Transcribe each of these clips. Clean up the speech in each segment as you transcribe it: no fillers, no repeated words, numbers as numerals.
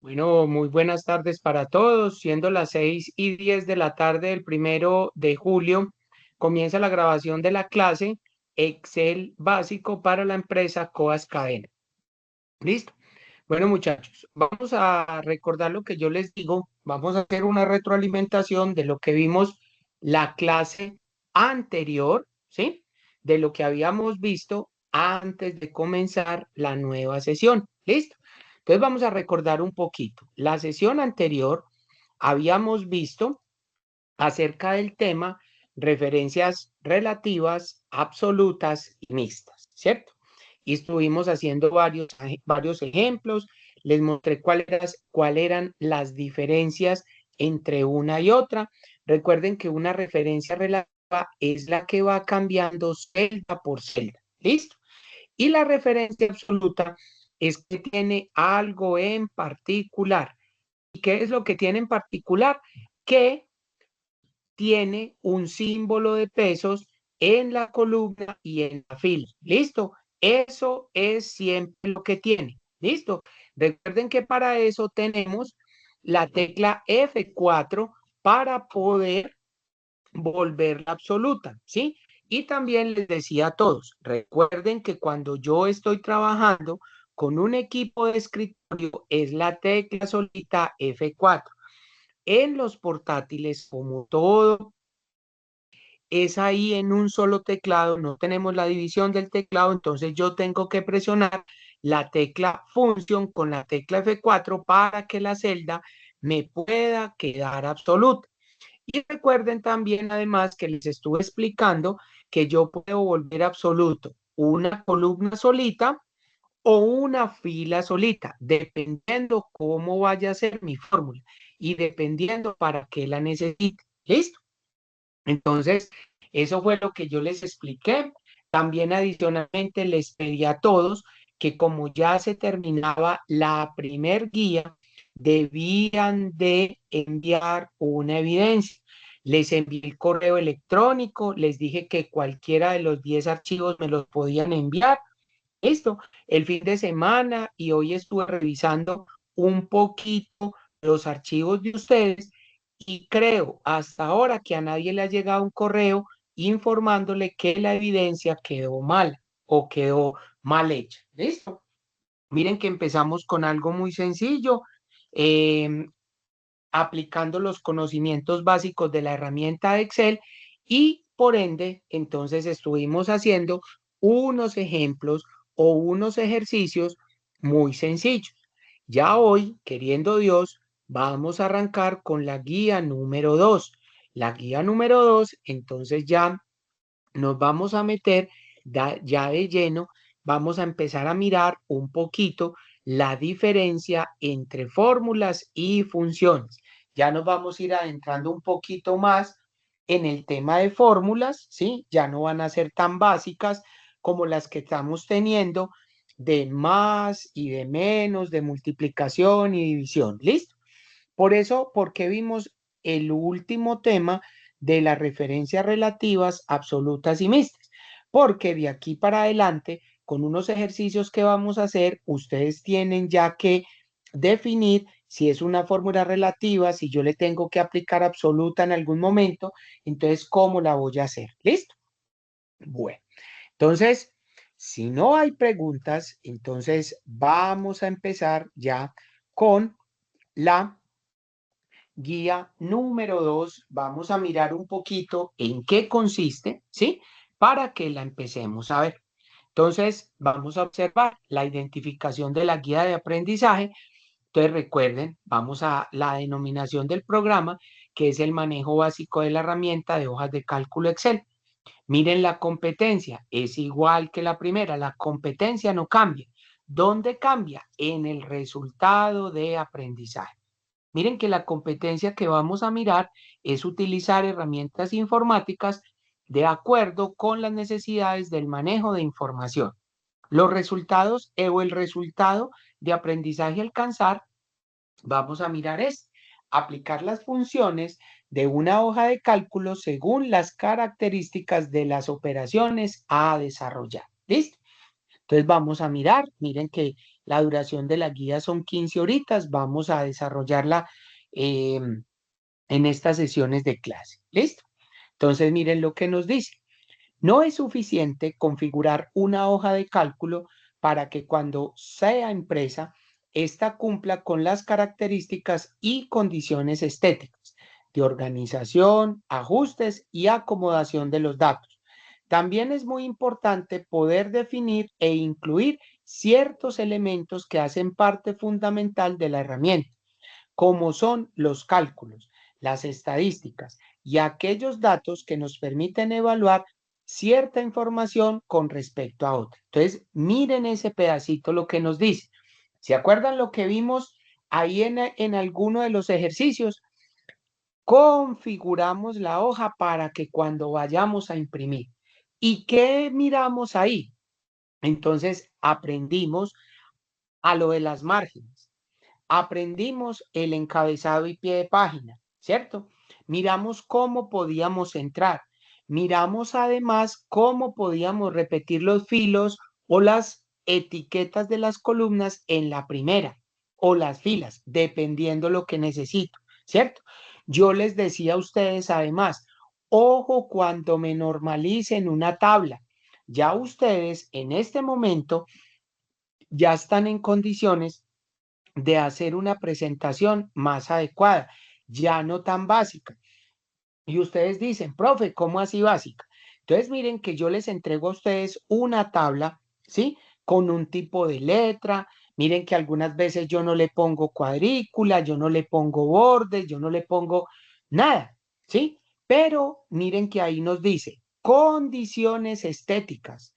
Bueno, muy buenas tardes para todos. Siendo las 6:10 de la tarde del 1 de julio, comienza la grabación de la clase Excel básico para la empresa Coas Cadena. ¿Listo? Bueno, muchachos, vamos a recordar lo que yo les digo. Vamos a hacer una retroalimentación de lo que vimos la clase anterior, ¿sí? De lo que habíamos visto antes de comenzar la nueva sesión. ¿Listo? Entonces vamos a recordar un poquito. La sesión anterior habíamos visto acerca del tema referencias relativas, absolutas y mixtas, ¿cierto? Y estuvimos haciendo varios ejemplos, les mostré cuáles eran las diferencias entre una y otra. Recuerden que una referencia relativa es la que va cambiando celda por celda, ¿listo? Y la referencia absoluta es que tiene algo en particular. ¿Y qué es lo que tiene en particular? Que tiene un símbolo de pesos en la columna y en la fila. ¿Listo? Eso es siempre lo que tiene. ¿Listo? Recuerden que para eso tenemos la tecla F4 para poder volverla absoluta, ¿sí? Y también les decía a todos, recuerden que cuando yo estoy trabajando con un equipo de escritorio es la tecla solita F4. En los portátiles, como todo es ahí en un solo teclado, no tenemos la división del teclado, entonces yo tengo que presionar la tecla función con la tecla F4 para que la celda me pueda quedar absoluta. Y recuerden también, además, que les estuve explicando que yo puedo volver absoluto una columna solita o una fila solita, dependiendo cómo vaya a ser mi fórmula y dependiendo para qué la necesite. ¿Listo? Entonces, eso fue lo que yo les expliqué. También adicionalmente les pedí a todos que como ya se terminaba la primer guía, debían de enviar una evidencia. Les envié el correo electrónico, les dije que cualquiera de los 10 archivos me los podían enviar. Esto, el fin de semana y hoy estuve revisando un poquito los archivos de ustedes y creo hasta ahora que a nadie le ha llegado un correo informándole que la evidencia quedó mal o quedó mal hecha. ¿Listo? Miren que empezamos con algo muy sencillo, eh, aplicando los conocimientos básicos de la herramienta de Excel y por ende, entonces estuvimos haciendo unos ejemplos o unos ejercicios muy sencillos. Ya hoy, queriendo Dios, vamos a arrancar con la guía número 2. La guía número 2, entonces ya nos vamos a meter ya de lleno, vamos a empezar a mirar un poquito la diferencia entre fórmulas y funciones. Ya nos vamos a ir adentrando un poquito más en el tema de fórmulas, ¿sí? Ya no van a ser tan básicas como las que estamos teniendo de más y de menos, de multiplicación y división. ¿Listo? Por eso, porque vimos el último tema de las referencias relativas absolutas y mixtas, porque de aquí para adelante, con unos ejercicios que vamos a hacer, ustedes tienen ya que definir si es una fórmula relativa, si yo le tengo que aplicar absoluta en algún momento, entonces, ¿cómo la voy a hacer? ¿Listo? Bueno, entonces, si no hay preguntas, entonces vamos a empezar ya con la guía número 2, vamos a mirar un poquito en qué consiste, ¿sí? Para que la empecemos a ver. Entonces, vamos a observar la identificación de la guía de aprendizaje. Entonces, recuerden, vamos a la denominación del programa, que es el manejo básico de la herramienta de hojas de cálculo Excel. Miren la competencia, es igual que la primera, la competencia no cambia. ¿Dónde cambia? En el resultado de aprendizaje. Miren que la competencia que vamos a mirar es utilizar herramientas informáticas de acuerdo con las necesidades del manejo de información. Los resultados o el resultado de aprendizaje a alcanzar, vamos a mirar es aplicar las funciones de una hoja de cálculo según las características de las operaciones a desarrollar. ¿Listo? Entonces vamos a mirar, miren que la duración de la guía son 15 horitas, vamos a desarrollarla en estas sesiones de clase. ¿Listo? Entonces miren lo que nos dice. No es suficiente configurar una hoja de cálculo para que cuando sea impresa, ésta cumpla con las características y condiciones estéticas de organización, ajustes y acomodación de los datos. También es muy importante poder definir e incluir ciertos elementos que hacen parte fundamental de la herramienta, como son los cálculos, las estadísticas y aquellos datos que nos permiten evaluar cierta información con respecto a otra. Entonces, miren ese pedacito lo que nos dice. ¿Se acuerdan lo que vimos ahí en alguno de los ejercicios? Configuramos la hoja para que cuando vayamos a imprimir. ¿Y qué miramos ahí? Entonces, aprendimos a lo de las márgenes. Aprendimos el encabezado y pie de página, ¿cierto? Miramos cómo podíamos entrar. Miramos además cómo podíamos repetir los filos o las etiquetas de las columnas en la primera o las filas, dependiendo lo que necesito, ¿cierto? Yo les decía a ustedes además, ojo cuando me normalicen una tabla. Ya ustedes en este momento ya están en condiciones de hacer una presentación más adecuada, ya no tan básica. Y ustedes dicen, profe, ¿cómo así básica? Entonces miren que yo les entrego a ustedes una tabla, ¿sí? Con un tipo de letra. Miren que algunas veces yo no le pongo cuadrícula, yo no le pongo bordes, yo no le pongo nada, ¿sí? Pero miren que ahí nos dice condiciones estéticas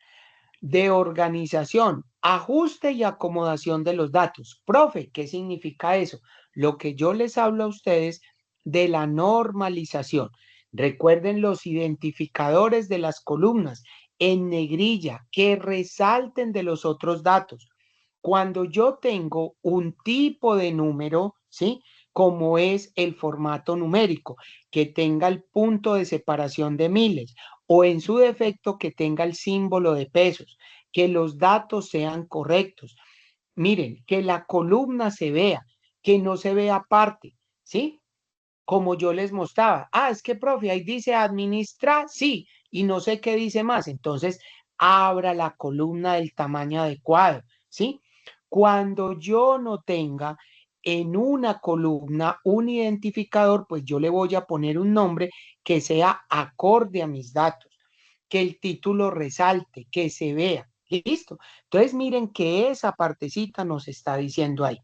de organización, ajuste y acomodación de los datos. Profe, ¿qué significa eso? Lo que yo les hablo a ustedes de la normalización. Recuerden los identificadores de las columnas en negrilla que resalten de los otros datos. Cuando yo tengo un tipo de número, ¿sí? Como es el formato numérico, que tenga el punto de separación de miles o en su defecto que tenga el símbolo de pesos, que los datos sean correctos. Miren, que la columna se vea, que no se vea aparte, ¿sí? Como yo les mostraba. Ah, es que, profe, ahí dice administra, sí, y no sé qué dice más. Entonces, abra la columna del tamaño adecuado, ¿sí? Cuando yo no tenga en una columna un identificador, pues yo le voy a poner un nombre que sea acorde a mis datos, que el título resalte, que se vea. Listo. Entonces, miren que esa partecita nos está diciendo ahí.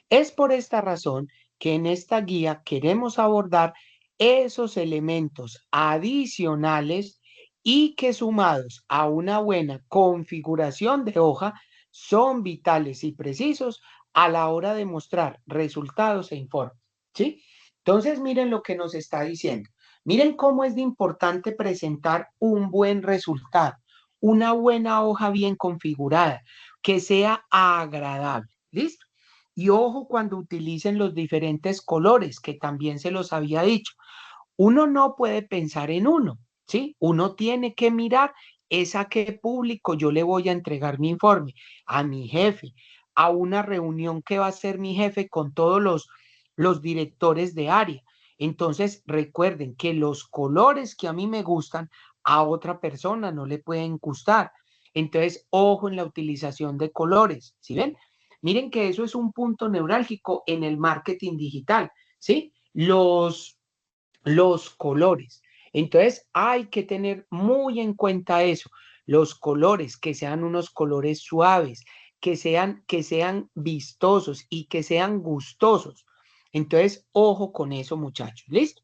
Es por esta razón que en esta guía queremos abordar esos elementos adicionales y que sumados a una buena configuración de hoja son vitales y precisos a la hora de mostrar resultados e informes. ¿Sí? Entonces, miren lo que nos está diciendo. Miren cómo es de importante presentar un buen resultado, una buena hoja bien configurada, que sea agradable. ¿Listo? Y ojo cuando utilicen los diferentes colores, que también se los había dicho. Uno no puede pensar en uno, ¿sí? Uno tiene que mirar es a qué público yo le voy a entregar mi informe, a mi jefe, a una reunión que va a ser mi jefe con todos los directores de área. Entonces, recuerden que los colores que a mí me gustan, a otra persona no le pueden gustar. Entonces, ojo en la utilización de colores, ¿sí ven? Miren que eso es un punto neurálgico en el marketing digital, ¿sí? Los colores. Entonces hay que tener muy en cuenta eso, los colores, que sean unos colores suaves, que sean vistosos y que sean gustosos. Entonces, ojo con eso, muchachos. ¿Listo?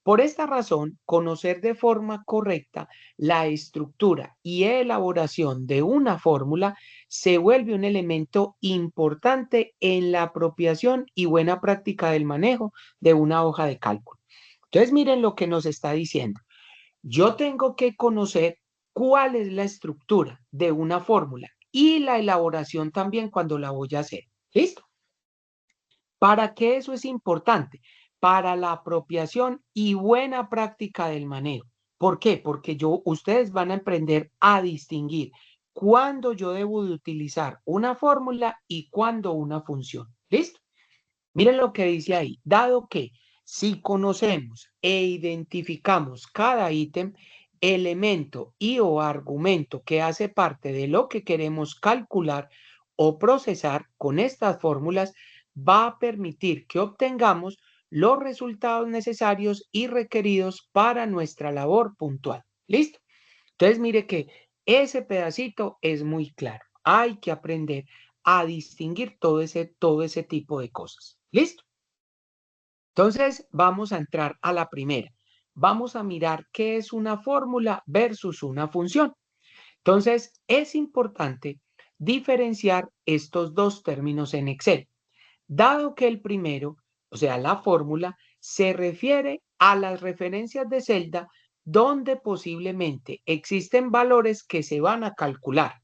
Por esta razón, conocer de forma correcta la estructura y elaboración de una fórmula se vuelve un elemento importante en la apropiación y buena práctica del manejo de una hoja de cálculo. Entonces, miren lo que nos está diciendo. Yo tengo que conocer cuál es la estructura de una fórmula y la elaboración también cuando la voy a hacer. ¿Listo? ¿Para qué eso es importante? Para la apropiación y buena práctica del manejo. ¿Por qué? Porque ustedes van a aprender a distinguir cuándo yo debo de utilizar una fórmula y cuándo una función. ¿Listo? Miren lo que dice ahí. Dado que si conocemos e identificamos cada ítem, elemento y o argumento que hace parte de lo que queremos calcular o procesar con estas fórmulas, va a permitir que obtengamos los resultados necesarios y requeridos para nuestra labor puntual. ¿Listo? Entonces, mire que ese pedacito es muy claro. Hay que aprender a distinguir todo ese tipo de cosas. ¿Listo? Entonces, vamos a entrar a la primera. Vamos a mirar qué es una fórmula versus una función. Entonces, es importante diferenciar estos dos términos en Excel, dado que el primero, o sea, la fórmula, se refiere a las referencias de celda donde posiblemente existen valores que se van a calcular.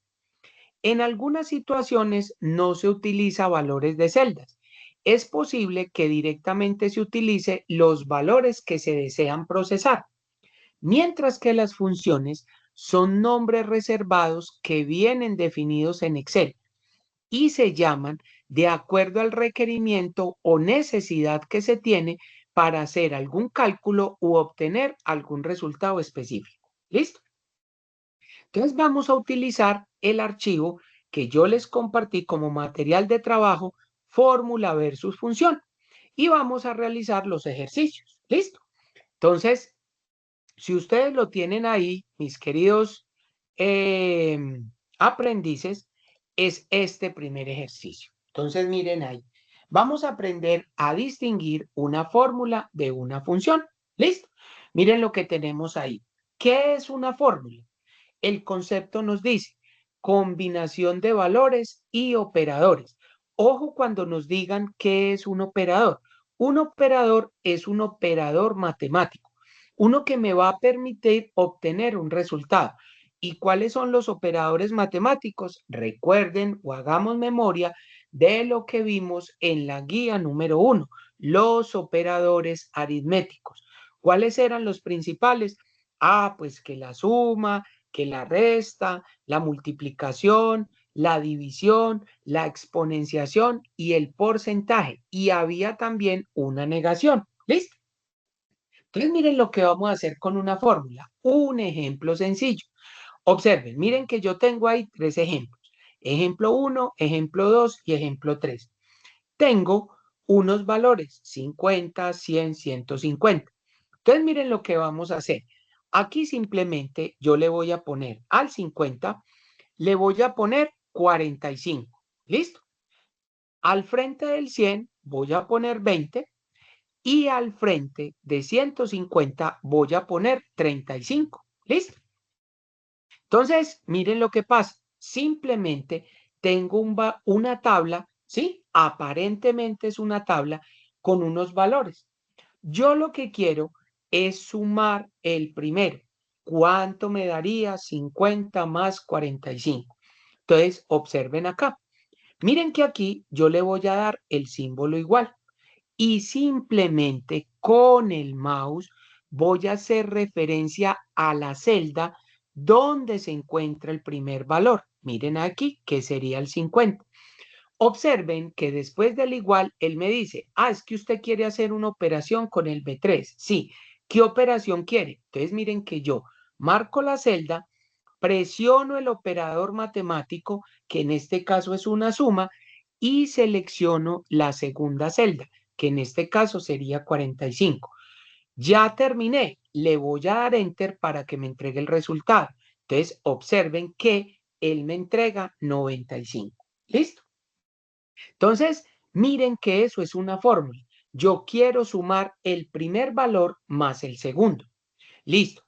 En algunas situaciones no se utiliza valores de celdas. Es posible que directamente se utilice los valores que se desean procesar, mientras que las funciones son nombres reservados que vienen definidos en Excel y se llaman de acuerdo al requerimiento o necesidad que se tiene para hacer algún cálculo u obtener algún resultado específico. ¿Listo? Entonces vamos a utilizar el archivo que yo les compartí como material de trabajo, fórmula versus función, y vamos a realizar los ejercicios. ¿Listo? Entonces, si ustedes lo tienen ahí, mis queridos eh, aprendices, es este primer ejercicio. Entonces, miren ahí. Vamos a aprender a distinguir una fórmula de una función. ¿Listo? Miren lo que tenemos ahí. ¿Qué es una fórmula? El concepto nos dice combinación de valores y operadores. Ojo cuando nos digan qué es un operador. Un operador es un operador matemático, uno que me va a permitir obtener un resultado. ¿Y cuáles son los operadores matemáticos? Recuerden o hagamos memoria de lo que vimos en la guía número 1, los operadores aritméticos. ¿Cuáles eran los principales? Pues que la suma, que la resta, la multiplicación, la división, la exponenciación y el porcentaje. Y había también una negación. ¿Listo? Entonces miren lo que vamos a hacer con una fórmula. Un ejemplo sencillo. Observen, miren que yo tengo ahí tres ejemplos. Ejemplo 1, ejemplo 2 y ejemplo 3. Tengo unos valores, 50, 100, 150. Entonces miren lo que vamos a hacer. Aquí simplemente yo le voy a poner al 50, le voy a poner 45. ¿Listo? Al frente del 100 voy a poner 20 y al frente de 150 voy a poner 35. ¿Listo? Entonces, miren lo que pasa. Simplemente tengo una tabla, ¿sí? Aparentemente es una tabla con unos valores. Yo lo que quiero es sumar el primero. ¿Cuánto me daría 50 más 45? Entonces, observen acá. Miren que aquí yo le voy a dar el símbolo igual y simplemente con el mouse voy a hacer referencia a la celda donde se encuentra el primer valor. Miren aquí que sería el 50. Observen que después del igual, él me dice, es que usted quiere hacer una operación con el B3. Sí, ¿qué operación quiere? Entonces miren que yo marco la celda, presiono el operador matemático, que en este caso es una suma, y selecciono la segunda celda, que en este caso sería 45. Ya terminé, le voy a dar enter para que me entregue el resultado. Entonces observen que él me entrega 95. ¿Listo? Entonces, miren que eso es una fórmula. Yo quiero sumar el primer valor más el segundo. Listo.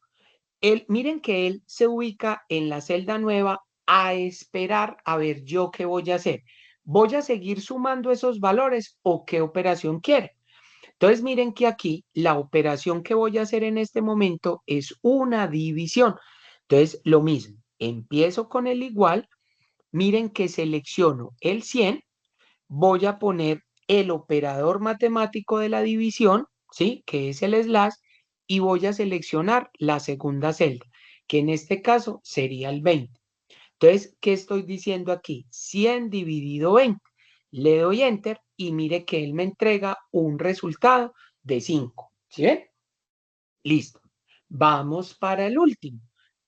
Miren que él se ubica en la celda nueva a esperar a ver yo qué voy a hacer. ¿Voy a seguir sumando esos valores o qué operación quiere? Entonces, miren que aquí la operación que voy a hacer en este momento es una división. Entonces, lo mismo, empiezo con el igual. Miren que selecciono el 100, voy a poner el operador matemático de la división, ¿sí? Que es el slash, y voy a seleccionar la segunda celda, que en este caso sería el 20. Entonces, ¿qué estoy diciendo aquí? 100 dividido 20. Le doy Enter y mire que él me entrega un resultado de 5. ¿Sí ven? Listo. Vamos para el último.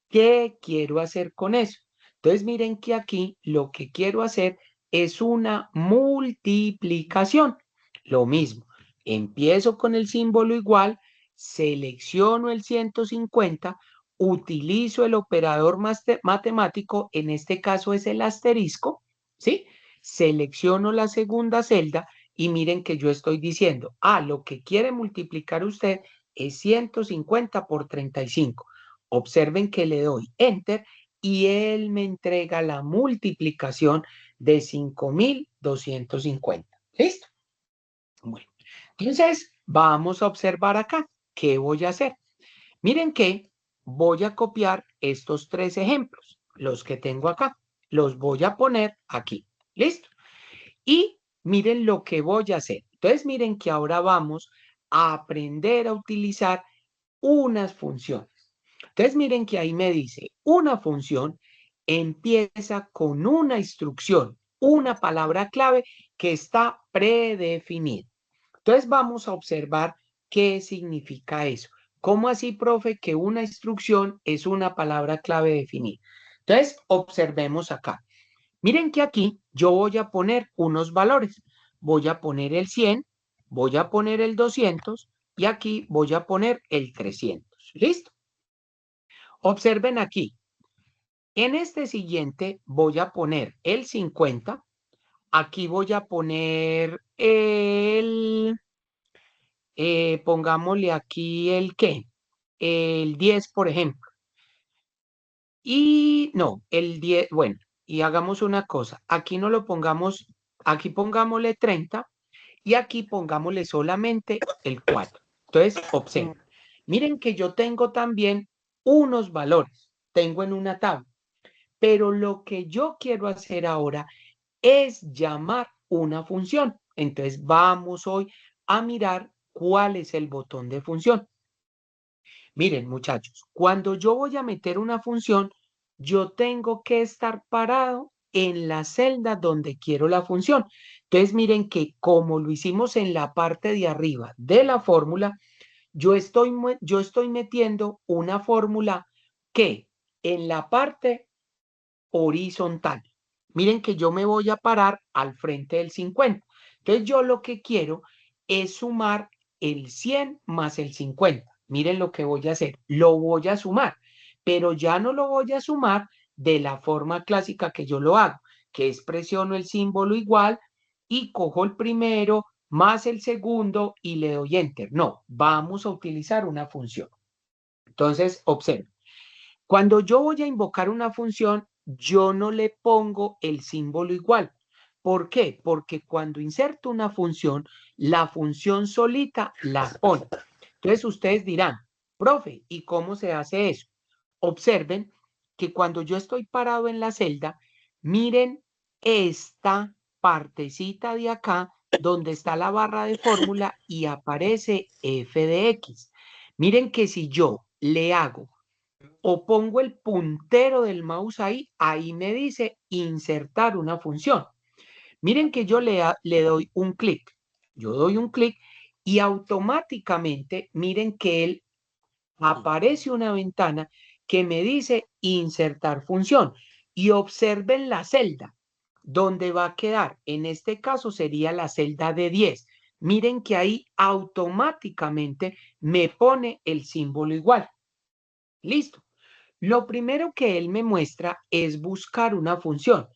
¿Qué quiero hacer con eso? Entonces, miren que aquí lo que quiero hacer es una multiplicación. Lo mismo, empiezo con el símbolo igual, selecciono el 150, utilizo el operador matemático, en este caso es el asterisco, ¿sí? Selecciono la segunda celda y miren que yo estoy diciendo, lo que quiere multiplicar usted es 150 por 35. Observen que le doy Enter y él me entrega la multiplicación de 5250. ¿Listo? Bueno, entonces vamos a observar acá. ¿Qué voy a hacer? Miren que voy a copiar estos tres ejemplos, los que tengo acá. Los voy a poner aquí. ¿Listo? Y miren lo que voy a hacer. Entonces miren que ahora vamos a aprender a utilizar unas funciones. Entonces miren que ahí me dice, una función empieza con una instrucción, una palabra clave que está predefinida. Entonces vamos a observar qué significa eso. ¿Cómo así, profe, que una instrucción es una palabra clave definida? Entonces observemos acá. Miren que aquí yo voy a poner unos valores. Voy a poner el 100, voy a poner el 200 y aquí voy a poner el 300. ¿Listo? Observen aquí. En este siguiente voy a poner el 50. Aquí voy a poner pongámosle aquí el qué, el 10, por ejemplo. Y no, el 10, bueno, y hagamos una cosa. Aquí no lo pongamos, aquí pongámosle 30 y aquí pongámosle solamente el 4. Entonces, observen. Miren que yo tengo también unos valores, tengo en una tabla, pero lo que yo quiero hacer ahora es llamar una función. Entonces, vamos hoy a mirar cuál es el botón de función. Miren, muchachos, cuando yo voy a meter una función, yo tengo que estar parado en la celda donde quiero la función. Entonces, miren que como lo hicimos en la parte de arriba de la fórmula, yo estoy metiendo una fórmula que en la parte horizontal, miren que yo me voy a parar al frente del 50. Entonces, yo lo que quiero es sumar el 100 más el 50. Miren lo que voy a hacer. Lo voy a sumar, pero ya no lo voy a sumar de la forma clásica que yo lo hago, que es presiono el símbolo igual y cojo el primero más el segundo y le doy enter. No, vamos a utilizar una función. Entonces, observen. Cuando yo voy a invocar una función, yo no le pongo el símbolo igual. ¿Por qué? Porque cuando inserto una función, la función solita la pone. Entonces ustedes dirán, profe, ¿y cómo se hace eso? Observen que cuando yo estoy parado en la celda, miren esta partecita de acá donde está la barra de fórmula y aparece f de x. Miren que si yo le hago o pongo el puntero del mouse ahí, ahí me dice insertar una función. Miren que yo le doy un clic. Yo doy un clic y automáticamente, miren que él aparece una ventana que me dice insertar función. Y observen la celda donde va a quedar. En este caso sería la celda de 10. Miren que ahí automáticamente me pone el símbolo igual. Listo. Lo primero que él me muestra es buscar una función.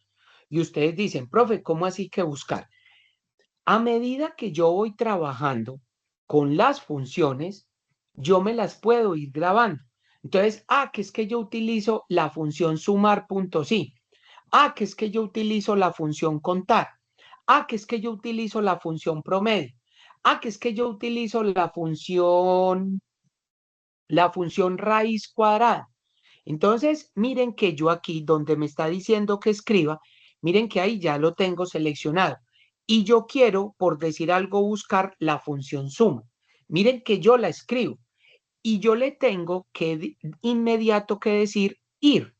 Y ustedes dicen, profe, ¿cómo así que buscar? A medida que yo voy trabajando con las funciones, yo me las puedo ir grabando. Entonces, que es que yo utilizo la función sumar.si. Que es que yo utilizo la función contar. Que es que yo utilizo la función promedio. Que es que yo utilizo la función raíz cuadrada. Entonces, miren que yo aquí, donde me está diciendo que escriba, miren que ahí ya lo tengo seleccionado. Y yo quiero, por decir algo, buscar la función suma. Miren que yo la escribo y yo le tengo que inmediato que decir ir.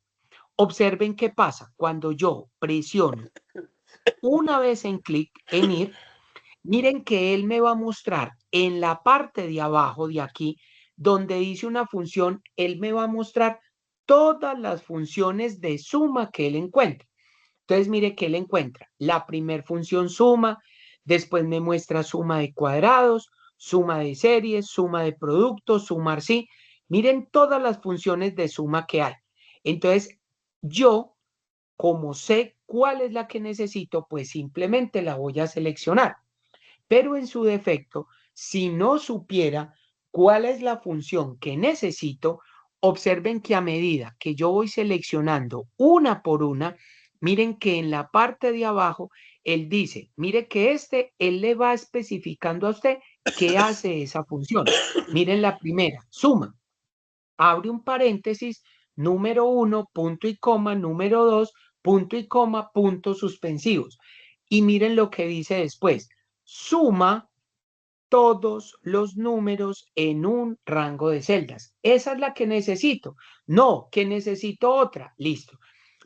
Observen qué pasa cuando yo presiono una vez en clic en ir. Miren que él me va a mostrar en la parte de abajo de aquí, donde dice una función, él me va a mostrar todas las funciones de suma que él encuentra. Entonces, mire que él encuentra la primer función suma, después me muestra suma de cuadrados, suma de series, suma de productos, sumar sí. Miren todas las funciones de suma que hay. Entonces, yo, como sé cuál es la que necesito, pues simplemente la voy a seleccionar. Pero en su defecto, si no supiera cuál es la función que necesito, observen que a medida que yo voy seleccionando una por una, miren que en la parte de abajo, él dice, mire que él le va especificando a usted qué hace esa función. Miren la primera, suma. Abre un paréntesis, número 1, punto y coma, número 2, punto y coma, puntos suspensivos. Y miren lo que dice después, suma todos los números en un rango de celdas. Esa es la que necesito. No, que necesito otra. Listo.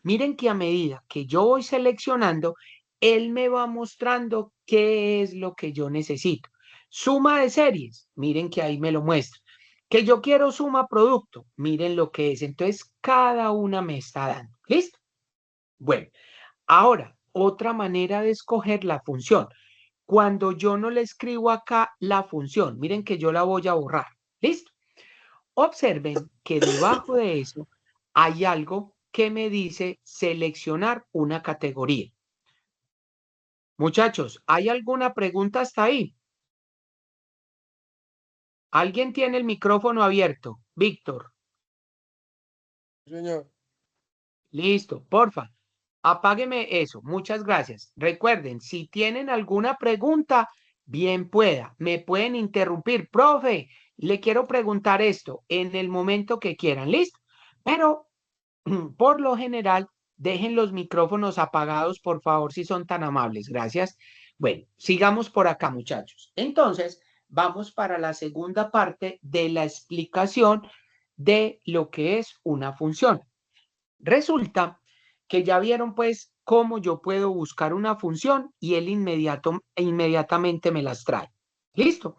Miren que a medida que yo voy seleccionando, él me va mostrando qué es lo que yo necesito. Suma de series. Miren que ahí me lo muestra. Que yo quiero suma producto. Miren lo que es. Entonces, cada una me está dando. ¿Listo? Bueno, ahora, otra manera de escoger la función. Cuando yo no le escribo acá la función, miren que yo la voy a borrar. ¿Listo? Observen que debajo de eso hay algo que me dice seleccionar una categoría. Muchachos, ¿hay alguna pregunta hasta ahí? ¿Alguien tiene el micrófono abierto? Víctor. Señor. Listo, porfa. Apágueme eso. Muchas gracias. Recuerden, si tienen alguna pregunta, bien pueda. Me pueden interrumpir. Profe, le quiero preguntar esto en el momento que quieran. ¿Listo? Pero por lo general, dejen los micrófonos apagados, por favor, si son tan amables. Gracias. Bueno, sigamos por acá, muchachos. Entonces, vamos para la segunda parte de la explicación de lo que es una función. Resulta que ya vieron pues cómo yo puedo buscar una función y él inmediatamente me las trae. ¿Listo?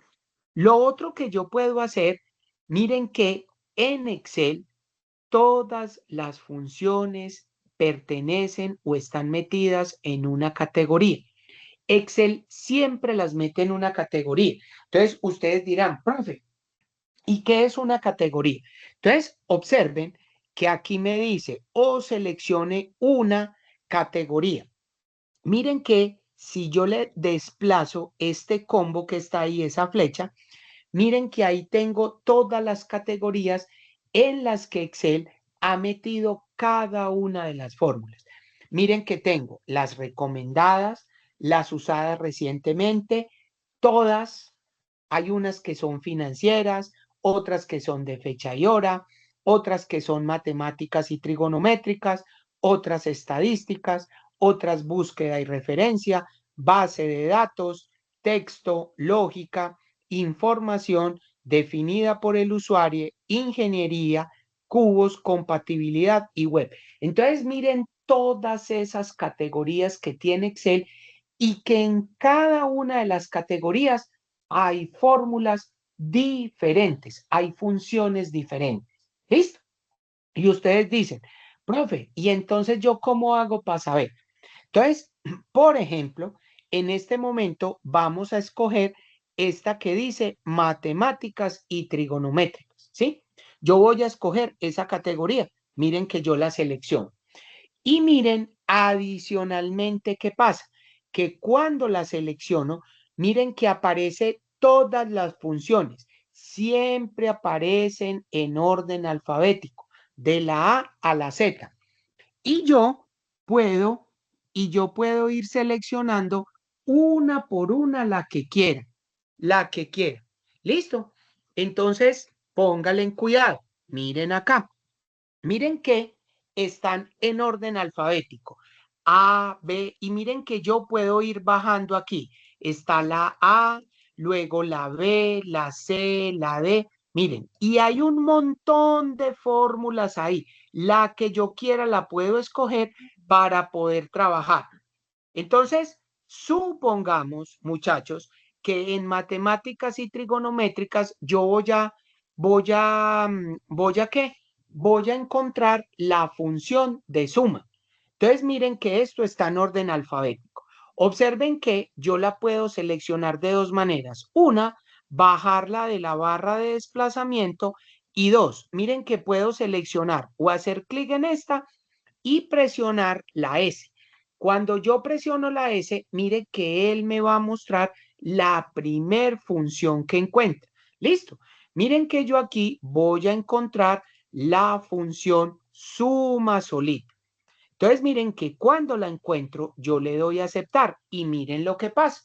Lo otro que yo puedo hacer, miren que en Excel todas las funciones pertenecen o están metidas en una categoría. Excel siempre las mete en una categoría. Entonces, ustedes dirán, profe, ¿y qué es una categoría? Entonces, observen que aquí me dice o seleccione una categoría. Miren que si yo le desplazo este combo que está ahí, esa flecha, miren que ahí tengo todas las categorías en las que Excel ha metido cada una de las fórmulas. Miren que tengo las recomendadas, las usadas recientemente, todas. Hay unas que son financieras, otras que son de fecha y hora, otras que son matemáticas y trigonométricas, otras estadísticas, otras búsqueda y referencia, base de datos, texto, lógica, información definida por el usuario, ingeniería, cubos, compatibilidad y web. Entonces, miren todas esas categorías que tiene Excel y que en cada una de las categorías hay fórmulas diferentes, hay funciones diferentes. ¿Listo? Y ustedes dicen, profe, ¿y entonces yo cómo hago para saber? Entonces, por ejemplo, en este momento vamos a escoger esta que dice matemáticas y trigonométricas, ¿sí? Yo voy a escoger esa categoría. Miren que yo la selecciono. Y miren adicionalmente qué pasa, que cuando la selecciono, miren que aparece todas las funciones, siempre aparecen en orden alfabético, de la A a la Z. Y puedo, yo puedo ir seleccionando una por una la que quiera. ¿Listo? Entonces, póngale en cuidado. Miren acá. Miren que están en orden alfabético. A, B, y miren que yo puedo ir bajando aquí. Está la A, luego la B, la C, la D. Miren, y hay un montón de fórmulas ahí. La que yo quiera la puedo escoger para poder trabajar. Entonces, supongamos, muchachos, que en matemáticas y trigonométricas yo voy a ¿qué? Voy a encontrar la función de suma. Entonces, miren que esto está en orden alfabético. Observen que yo la puedo seleccionar de dos maneras. Una, bajarla de la barra de desplazamiento. Y dos, miren que puedo seleccionar o hacer clic en esta y presionar la S. Cuando yo presiono la S, mire que él me va a mostrar la primer función que encuentra. Listo. Miren que yo aquí voy a encontrar la función suma solita. Entonces miren que cuando la encuentro, yo le doy a aceptar y miren lo que pasa.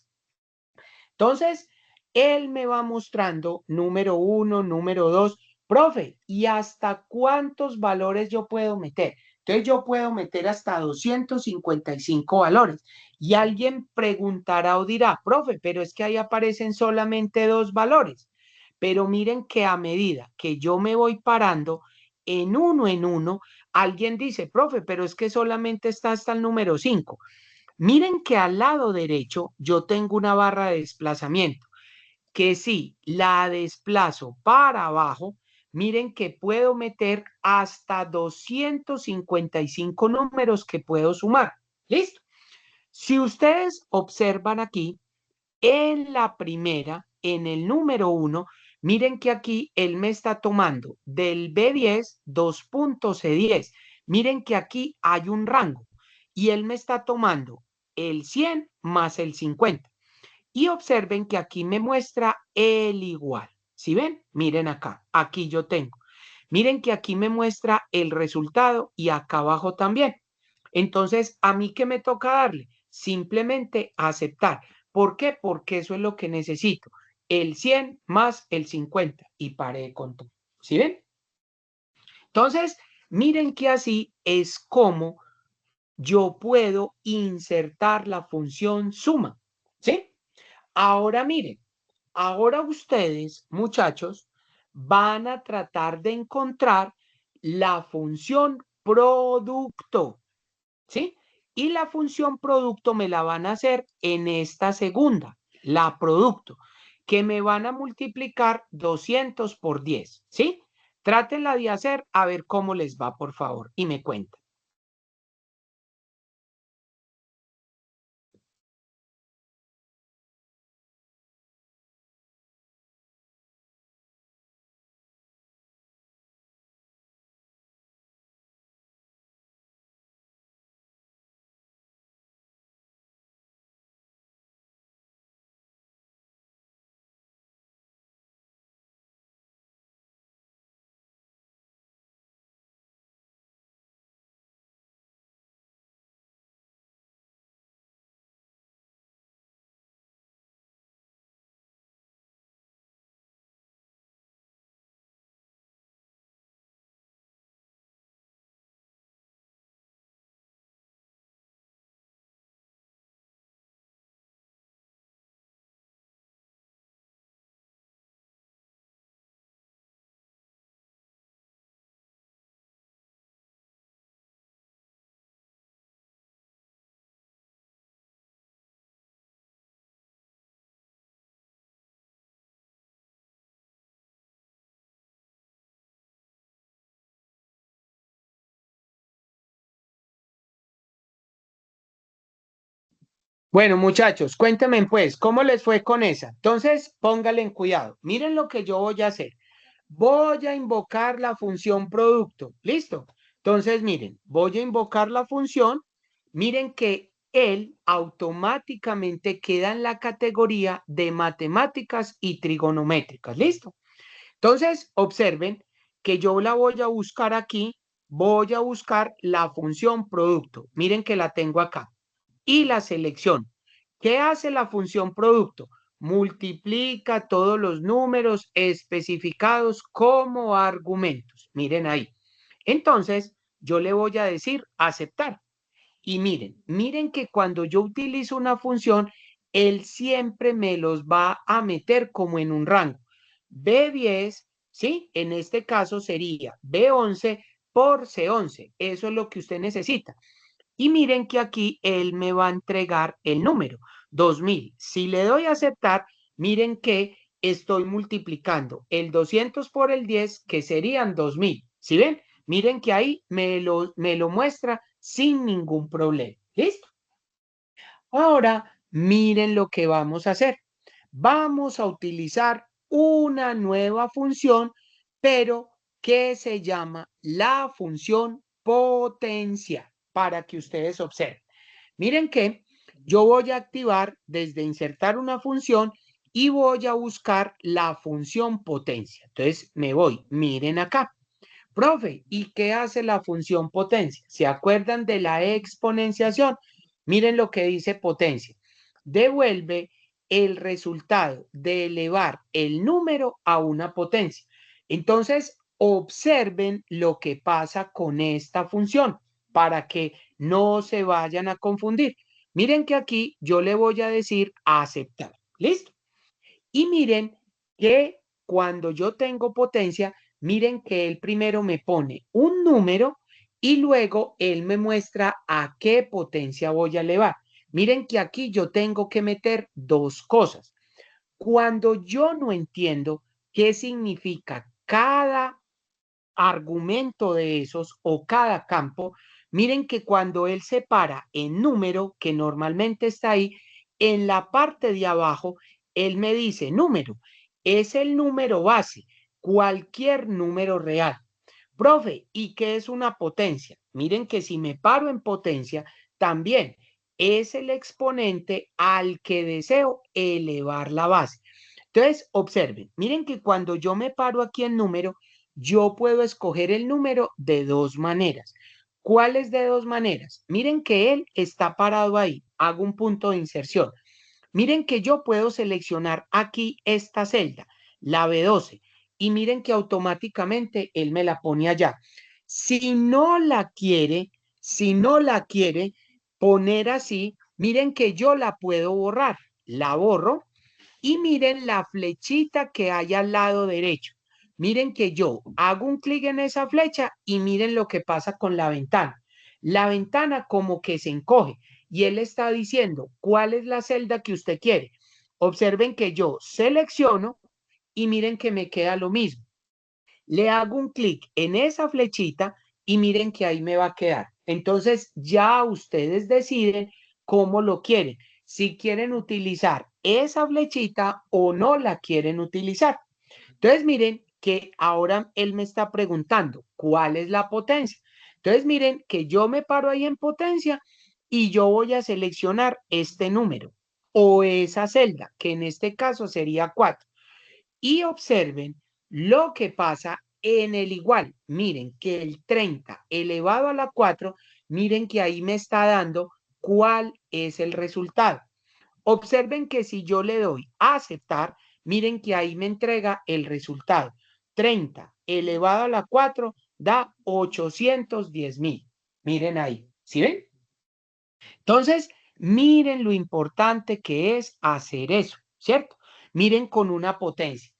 Entonces, él me va mostrando número 1, número 2, profe, ¿y hasta cuántos valores yo puedo meter? Entonces yo puedo meter hasta 255 valores. Y alguien preguntará o dirá, profe, pero es que ahí aparecen solamente dos valores. Pero miren que a medida que yo me voy parando en uno, alguien dice, profe, pero es que solamente está hasta el número 5. Miren que al lado derecho yo tengo una barra de desplazamiento, que si la desplazo para abajo, miren que puedo meter hasta 255 números que puedo sumar. ¿Listo? Si ustedes observan aquí, en la primera, en el número 1, miren que aquí él me está tomando del B10 dos puntos C10. Miren que aquí hay un rango y él me está tomando el 100 más el 50. Y observen que aquí me muestra el igual. ¿Sí ven? Miren acá, aquí yo tengo. Miren que aquí me muestra el resultado y acá abajo también. Entonces, ¿a mí qué me toca darle? Simplemente aceptar. ¿Por qué? Porque eso es lo que necesito. El 100 más el 50 y paré de contar. ¿Sí ven? Entonces, miren que así es como yo puedo insertar la función suma. ¿Sí? Ahora miren, ahora ustedes, muchachos, van a tratar de encontrar la función producto. ¿Sí? Y la función producto me la van a hacer en esta segunda, la producto, que me van a multiplicar 200 por 10, ¿sí? Trátenla de hacer a ver cómo les va, por favor, y me cuentan. Bueno, muchachos, cuéntenme pues, ¿cómo les fue con esa? Entonces, pónganle en cuidado. Miren lo que yo voy a hacer. Voy a invocar la función producto. ¿Listo? Entonces, miren, voy a invocar la función. Miren que él automáticamente queda en la categoría de matemáticas y trigonométricas. ¿Listo? Entonces, observen que yo la voy a buscar aquí. Voy a buscar la función producto. Miren que la tengo acá y la selección. ¿Qué hace la función producto? Multiplica todos los números especificados como argumentos. Miren ahí. Entonces, yo le voy a decir aceptar. Y miren que cuando yo utilizo una función, él siempre me los va a meter como en un rango. B10, ¿sí? En este caso sería B11 por C11. Eso es lo que usted necesita. Y miren que aquí él me va a entregar el número, 2000. Si le doy a aceptar, miren que estoy multiplicando el 200 por el 10, que serían 2000. ¿Sí ven? Miren que ahí me lo muestra sin ningún problema. ¿Listo? Ahora, miren lo que vamos a hacer. Vamos a utilizar una nueva función, pero que se llama la función potencial, para que ustedes observen. Miren que yo voy a activar desde insertar una función y voy a buscar la función potencia. Entonces me voy, miren acá. Profe, ¿y qué hace la función potencia? ¿Se acuerdan de la exponenciación? Miren lo que dice potencia. Devuelve el resultado de elevar el número a una potencia. Entonces, observen lo que pasa con esta función para que no se vayan a confundir. Miren que aquí yo le voy a decir aceptar. ¿Listo? Y miren que cuando yo tengo potencia, miren que él primero me pone un número y luego él me muestra a qué potencia voy a elevar. Miren que aquí yo tengo que meter dos cosas. Cuando yo no entiendo qué significa cada argumento de esos o cada campo, miren que cuando él se para en número, que normalmente está ahí, en la parte de abajo, él me dice número, es el número base, cualquier número real. Profe, ¿y qué es una potencia? Miren que si me paro en potencia, también es el exponente al que deseo elevar la base. Entonces, observen, miren que cuando yo me paro aquí en número, yo puedo escoger el número de dos maneras. ¿Cuáles de dos maneras? Miren que él está parado ahí. Hago un punto de inserción. Miren que yo puedo seleccionar aquí esta celda, la B12, y miren que automáticamente él me la pone allá. Si no la quiere, si no la quiere poner así, miren que yo la puedo borrar. La borro y miren la flechita que hay al lado derecho. Miren que yo hago un clic en esa flecha y miren lo que pasa con la ventana. La ventana como que se encoge y él está diciendo cuál es la celda que usted quiere. Observen que yo selecciono y miren que me queda lo mismo. Le hago un clic en esa flechita y miren que ahí me va a quedar. Entonces ya ustedes deciden cómo lo quieren, si quieren utilizar esa flechita o no la quieren utilizar. Entonces miren que ahora él me está preguntando cuál es la potencia. Entonces miren que yo me paro ahí en potencia y yo voy a seleccionar este número o esa celda, que en este caso sería 4 y observen lo que pasa en el igual. Miren que el 30 elevado a la 4, miren que ahí me está dando cuál es el resultado. Observen que si yo le doy a aceptar, miren que ahí me entrega el resultado. 30 elevado a la 4 da 810,000. Miren ahí, ¿sí ven? Entonces, miren lo importante que es hacer eso, ¿cierto? Miren con una potencia.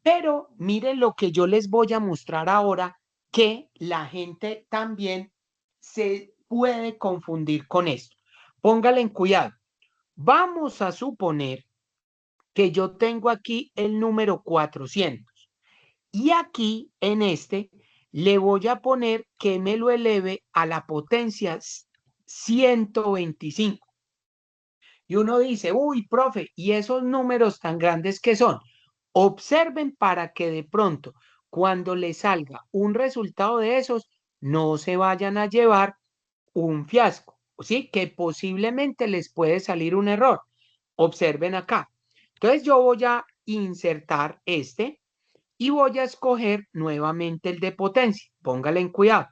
Pero miren lo que yo les voy a mostrar ahora, que la gente también se puede confundir con esto. Póngale en cuidado. Vamos a suponer que yo tengo aquí el número 400 y aquí en este le voy a poner que me lo eleve a la potencia 125. Y uno dice, uy, profe, ¿y esos números tan grandes que son? Observen para que de pronto, cuando le salga un resultado de esos, no se vayan a llevar un fiasco, ¿sí? Que posiblemente les puede salir un error. Observen acá. Entonces yo voy a insertar este y voy a escoger nuevamente el de potencia. Póngale en cuidado.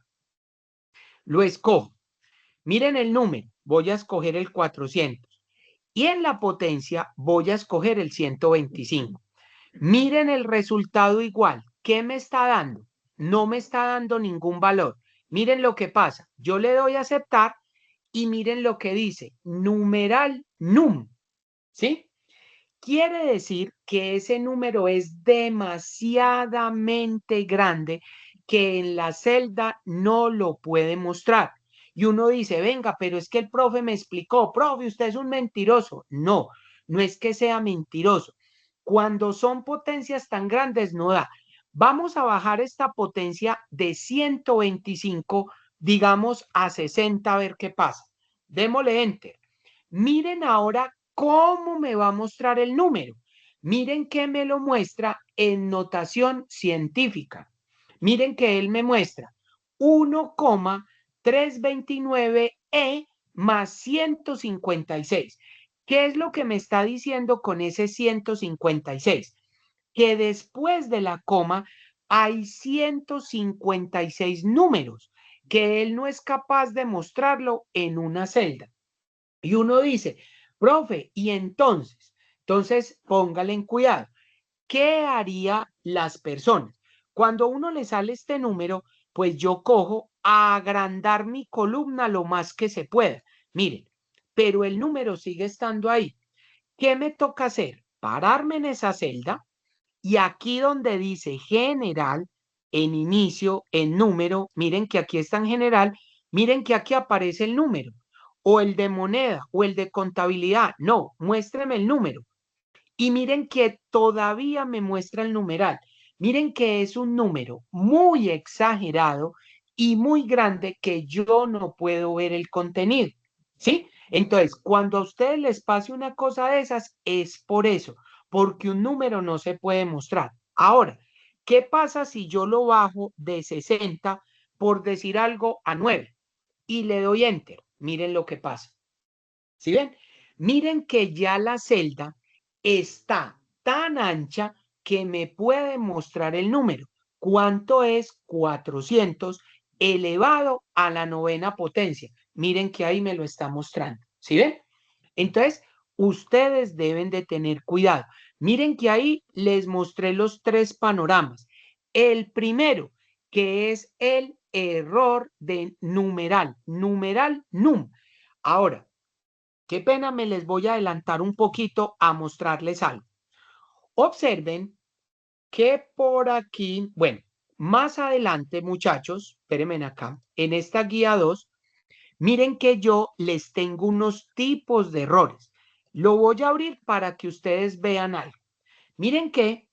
Lo escojo. Miren el número. Voy a escoger el 400. Y en la potencia voy a escoger el 125. Miren el resultado igual. ¿Qué me está dando? No me está dando ningún valor. Miren lo que pasa. Yo le doy a aceptar y miren lo que dice. Numeral num. ¿Sí? quiere decir que ese número es demasiadamente grande que en la celda no lo puede mostrar. Y uno dice, venga, pero es que el profe me explicó, profe, usted es un mentiroso. No, no es que sea mentiroso. Cuando son potencias tan grandes, no da. Vamos a bajar esta potencia de 125, digamos, a 60, a ver qué pasa. Démosle enter. Miren ahora cómo me va a mostrar el número. Miren que me lo muestra en notación científica. Miren que él me muestra 1,329 más 156. ¿Qué es lo que me está diciendo con ese 156? Que después de la coma hay 156 números que él no es capaz de mostrarlo en una celda. Y uno dice, profe, y entonces póngale en cuidado. ¿Qué haría las personas? Cuando a uno le sale este número, pues yo cojo a agrandar mi columna lo más que se pueda. Miren, pero el número sigue estando ahí. ¿Qué me toca hacer? Pararme en esa celda y aquí donde dice general, en inicio, en número, miren que aquí está en general, miren que aquí aparece el número, o el de moneda, o el de contabilidad. No, muéstreme el número. Y miren que todavía me muestra el numeral. Miren que es un número muy exagerado y muy grande que yo no puedo ver el contenido. ¿Sí? Entonces, cuando a ustedes les pase una cosa de esas, es por eso, porque un número no se puede mostrar. Ahora, ¿qué pasa si yo lo bajo de 60, por decir algo, a 9 y le doy enter? Miren lo que pasa. ¿Sí ven? Miren que ya la celda está tan ancha que me puede mostrar el número. ¿Cuánto es 400 elevado a la novena potencia? Miren que ahí me lo está mostrando. ¿Sí ven? Entonces, ustedes deben de tener cuidado. Miren que ahí les mostré los tres panoramas. El primero, que es el error de numeral, numeral num. Ahora, qué pena, me les voy a adelantar un poquito a mostrarles algo. Observen que por aquí, bueno, más adelante, muchachos, espérenme acá, en esta guía 2, miren que yo les tengo unos tipos de errores. Lo voy a abrir para que ustedes vean algo. Miren que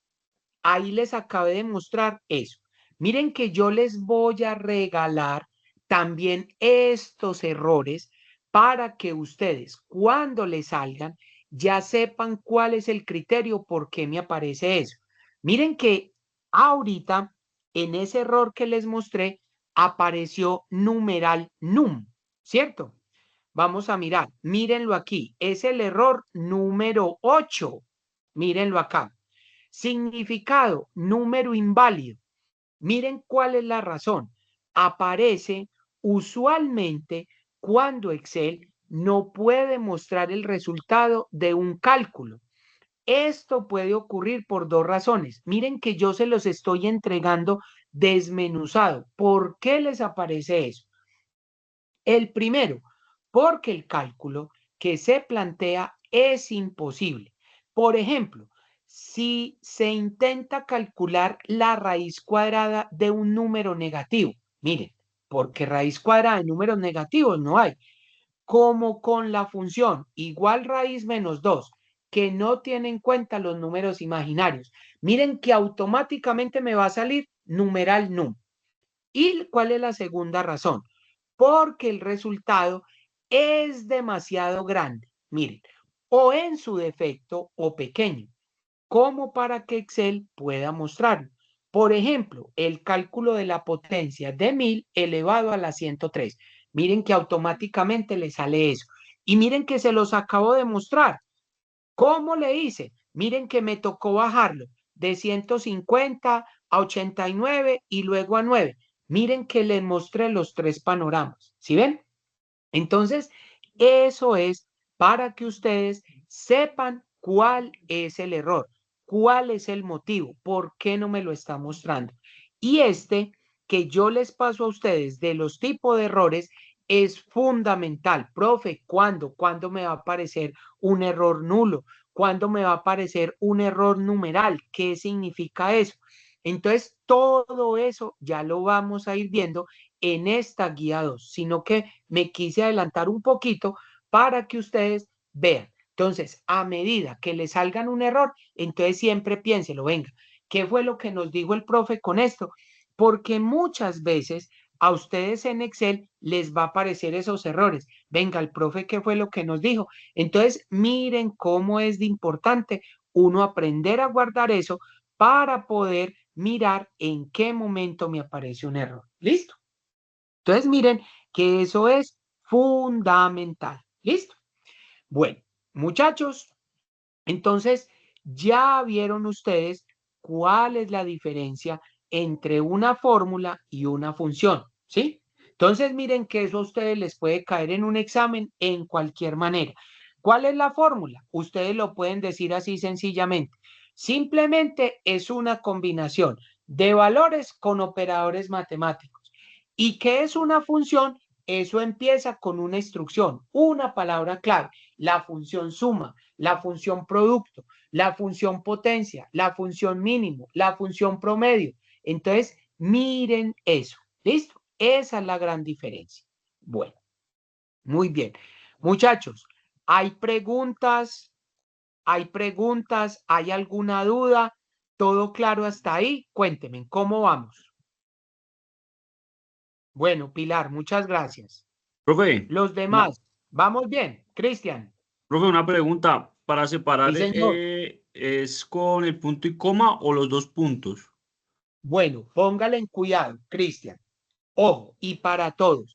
ahí les acabé de mostrar eso. Miren que yo les voy a regalar también estos errores para que ustedes cuando les salgan ya sepan cuál es el criterio, por qué me aparece eso. Miren que ahorita en ese error que les mostré apareció numeral num, ¿cierto? Vamos a mirar, mírenlo aquí, es el error número 8. Mírenlo acá. Significado, número inválido. Miren cuál es la razón. Aparece usualmente cuando Excel no puede mostrar el resultado de un cálculo. Esto puede ocurrir por dos razones. Miren que yo se los estoy entregando desmenuzado. ¿Por qué les aparece eso? El primero, porque el cálculo que se plantea es imposible. Por ejemplo, si se intenta calcular la raíz cuadrada de un número negativo, miren, porque raíz cuadrada de números negativos no hay, como con la función igual raíz menos 2, que no tiene en cuenta los números imaginarios. Miren que automáticamente me va a salir numeral num. ¿Y cuál es la segunda razón? Porque el resultado es demasiado grande. Miren, o en su defecto o pequeño, como para que Excel pueda mostrarlo. Por ejemplo, el cálculo de la potencia de 1000 elevado a la 103. Miren que automáticamente le sale eso. Y miren que se los acabo de mostrar. ¿Cómo le hice? Miren que me tocó bajarlo de 150 a 89 y luego a 9. Miren que les mostré los tres panoramas. ¿Sí ven? Entonces, eso es para que ustedes sepan cuál es el error, cuál es el motivo, por qué no me lo está mostrando. Y este que yo les paso a ustedes de los tipos de errores es fundamental. Profe, ¿cuándo? ¿Cuándo me va a aparecer un error nulo? ¿Cuándo me va a aparecer un error numeral? ¿Qué significa eso? Entonces, todo eso ya lo vamos a ir viendo en esta guía 2, sino que me quise adelantar un poquito para que ustedes vean. Entonces, a medida que le salgan un error, entonces siempre piénselo, venga, ¿qué fue lo que nos dijo el profe con esto? Porque muchas veces a ustedes en Excel les va a aparecer esos errores. Venga, el profe, ¿qué fue lo que nos dijo? Entonces, miren cómo es de importante uno aprender a guardar eso para poder mirar en qué momento me aparece un error. ¿Listo? Entonces, miren que eso es fundamental. ¿Listo? Bueno, muchachos, entonces ya vieron ustedes cuál es la diferencia entre una fórmula y una función, ¿sí? Entonces miren que eso a ustedes les puede caer en un examen en cualquier manera. ¿Cuál es la fórmula? Ustedes lo pueden decir así sencillamente. Simplemente es una combinación de valores con operadores matemáticos. ¿Y qué es una función? Eso empieza con una instrucción, una palabra clave, la función suma, la función producto, la función potencia, la función mínimo, la función promedio. Entonces, miren eso. ¿Listo? Esa es la gran diferencia. Bueno, muy bien. Muchachos, ¿hay preguntas? ¿Hay preguntas? ¿Hay alguna duda? ¿Todo claro hasta ahí? Cuéntenme, ¿cómo vamos? Bueno, Pilar, muchas gracias. Profe, Los una, demás, ¿vamos bien? Cristian. profe, una pregunta. ¿Para Sí, separar señor. es con el punto y coma o los dos puntos? Bueno, póngale en cuidado, Cristian. Ojo, y para todos.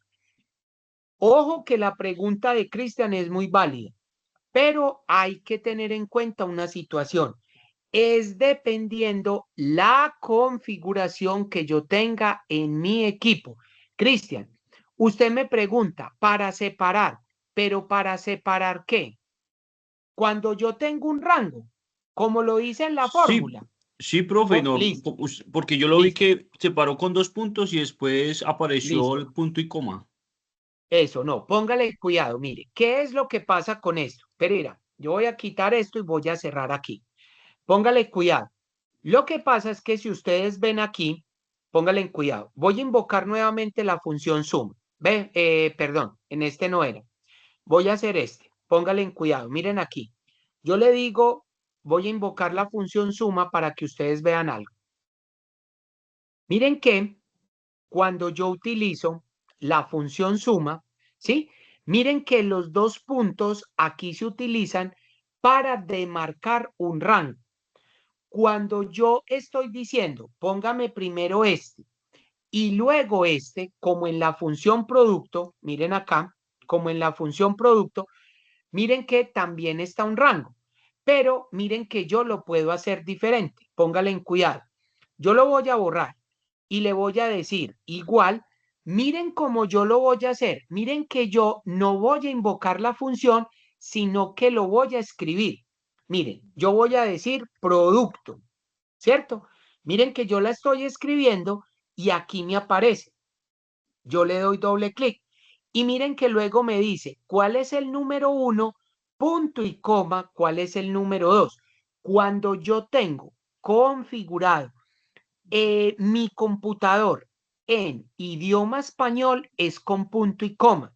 Ojo que la pregunta de Cristian es muy válida, pero hay que tener en cuenta una situación. Es dependiendo la configuración que yo tenga en mi equipo. Cristian, usted me pregunta para separar, pero ¿para separar qué? Cuando yo tengo un rango, como lo hice en la Sí, fórmula. sí, profe, no, Listo, porque yo lo vi listo, que separó con dos puntos y después apareció listo. el punto y coma. Eso, no, póngale cuidado. Mire, ¿qué es lo que pasa con esto? Pereira, yo voy a quitar esto y voy a cerrar aquí. Póngale cuidado. Lo que pasa es que si ustedes ven aquí, póngale en cuidado. Voy a invocar nuevamente la función suma. Ve, perdón, en este no era. Voy a hacer este. Póngale en cuidado. Miren aquí. Yo le digo, voy a invocar la función suma para que ustedes vean algo. Miren que cuando yo utilizo la función suma, ¿sí? Miren que los dos puntos aquí se utilizan para demarcar un rango. Cuando yo estoy diciendo, póngame primero este y luego este, como en la función producto, miren acá, como en la función producto, miren que también está un rango, pero miren que yo lo puedo hacer diferente. Póngale en cuidado. Yo lo voy a borrar y le voy a decir igual, miren cómo yo lo voy a hacer. Miren que yo no voy a invocar la función, sino que lo voy a escribir. Miren, yo voy a decir producto, ¿cierto? Miren que yo la estoy escribiendo y aquí me aparece. Yo le doy doble clic y miren que luego me dice cuál es el número uno, punto y coma, cuál es el número dos. Cuando yo tengo configurado mi computador en idioma español es con punto y coma.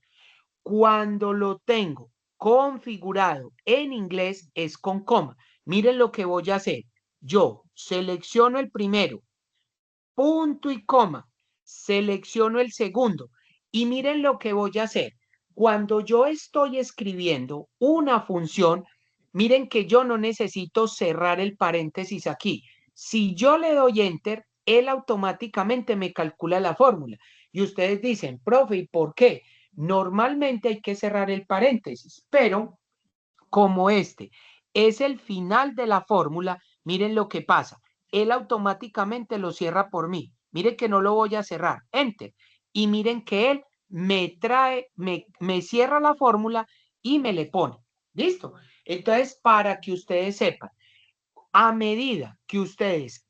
Cuando lo tengo configurado en inglés es con coma. Miren lo que voy a hacer. Yo selecciono el primero, punto y coma, selecciono el segundo y miren lo que voy a hacer. Cuando yo estoy escribiendo una función, miren que yo no necesito cerrar el paréntesis aquí. Si yo le doy enter, él automáticamente me calcula la fórmula. Y ustedes dicen, profe, ¿y por qué? Normalmente hay que cerrar el paréntesis, pero como este es el final de la fórmula, miren lo que pasa. Él automáticamente lo cierra por mí. Miren que no lo voy a cerrar. Enter. Y miren que él me trae, me cierra la fórmula y me le pone. ¿Listo? Entonces, para que ustedes sepan, a medida que ustedes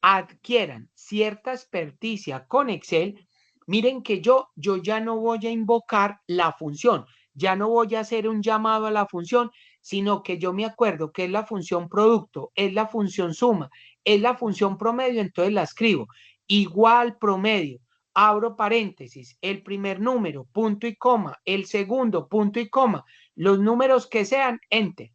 adquieran cierta experticia con Excel, miren que yo ya no voy a invocar la función, ya no voy a hacer un llamado a la función, sino que yo me acuerdo que es la función producto, es la función suma, es la función promedio, entonces la escribo. Igual promedio, abro paréntesis, el primer número, punto y coma, el segundo, punto y coma, los números que sean, enter.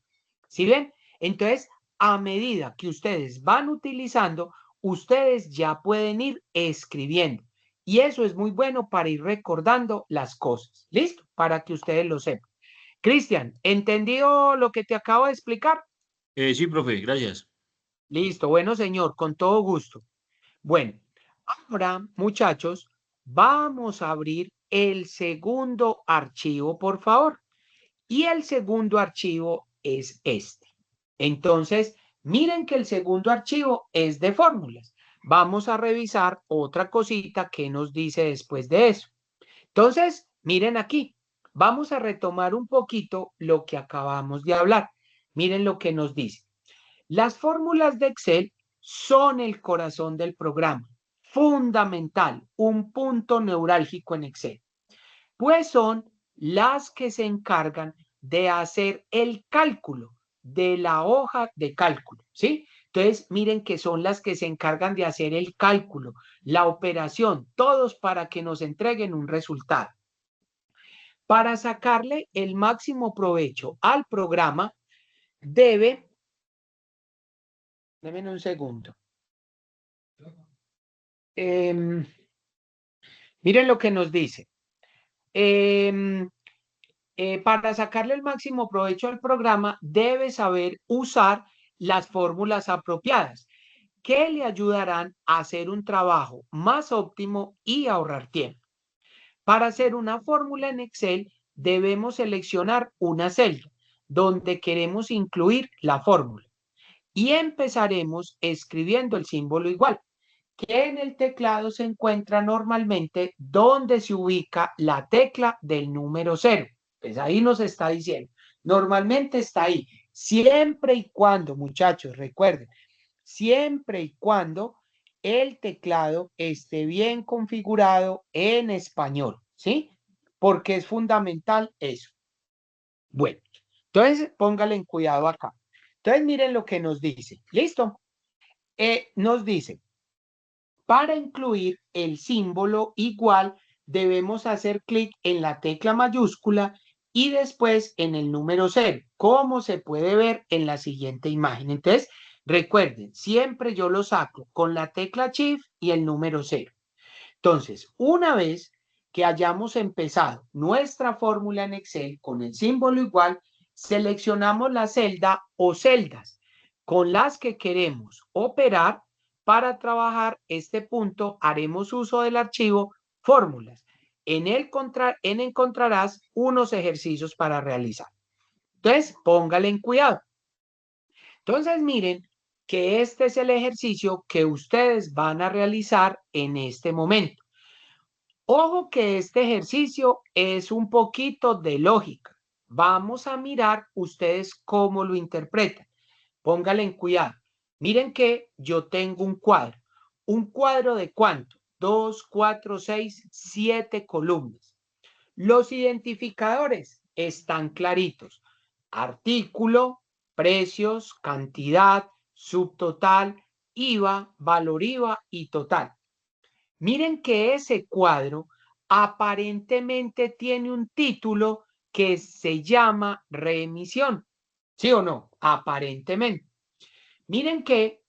¿Sí ven? Entonces, a medida que ustedes van utilizando, ustedes ya pueden ir escribiendo. Y eso es muy bueno para ir recordando las cosas. ¿Listo? Para que ustedes lo sepan. Cristian, ¿entendido lo que te acabo de explicar? Sí, profe, gracias. Listo, bueno, señor, con todo gusto. Bueno, ahora, muchachos, vamos a abrir el segundo archivo, por favor. Y el segundo archivo es este. Entonces, miren que el segundo archivo es de fórmulas. Vamos a revisar otra cosita que nos dice después de eso. Entonces, miren aquí, vamos a retomar un poquito lo que acabamos de hablar. Miren lo que nos dice. Las fórmulas de Excel son el corazón del programa, fundamental, un punto neurálgico en Excel, pues son las que se encargan de hacer el cálculo de la hoja de cálculo, ¿sí? Entonces, miren que son las que se encargan de hacer el cálculo, la operación, todos para que nos entreguen un resultado. Para sacarle el máximo provecho al programa, debe, denme un segundo. Miren lo que nos dice. Para sacarle el máximo provecho al programa, debe saber usar las fórmulas apropiadas que le ayudarán a hacer un trabajo más óptimo y ahorrar tiempo. Para hacer una fórmula en Excel, debemos seleccionar una celda donde queremos incluir la fórmula y empezaremos escribiendo el símbolo igual, que en el teclado se encuentra normalmente donde se ubica la tecla del número 0. Pues ahí nos está diciendo, normalmente está ahí, siempre y cuando, muchachos, recuerden, siempre y cuando el teclado esté bien configurado en español, ¿sí? Porque es fundamental eso. Bueno, entonces póngale en cuidado acá. Entonces miren lo que nos dice. ¿Listo? Nos dice, para incluir el símbolo igual, debemos hacer clic en la tecla mayúscula y después en el número 0, como se puede ver en la siguiente imagen. Entonces, recuerden, siempre yo lo saco con la tecla Shift y el número 0. Entonces, una vez que hayamos empezado nuestra fórmula en Excel con el símbolo igual, seleccionamos la celda o celdas con las que queremos operar. Para trabajar este punto, haremos uso del archivo fórmulas. En él encontrarás unos ejercicios para realizar. Entonces, póngale en cuidado. Entonces, miren que este es el ejercicio que ustedes van a realizar en este momento. Ojo que este ejercicio es un poquito de lógica. Vamos a mirar ustedes cómo lo interpretan. Póngale en cuidado. Miren que yo tengo un cuadro. ¿Un cuadro de cuánto? 2, 4, 6, 7 columnas. Los identificadores están claritos. Artículo, precios, cantidad, subtotal, IVA, valor IVA y total. Miren que ese cuadro aparentemente tiene un título que se llama reemisión. ¿Sí o no? Aparentemente. Miren que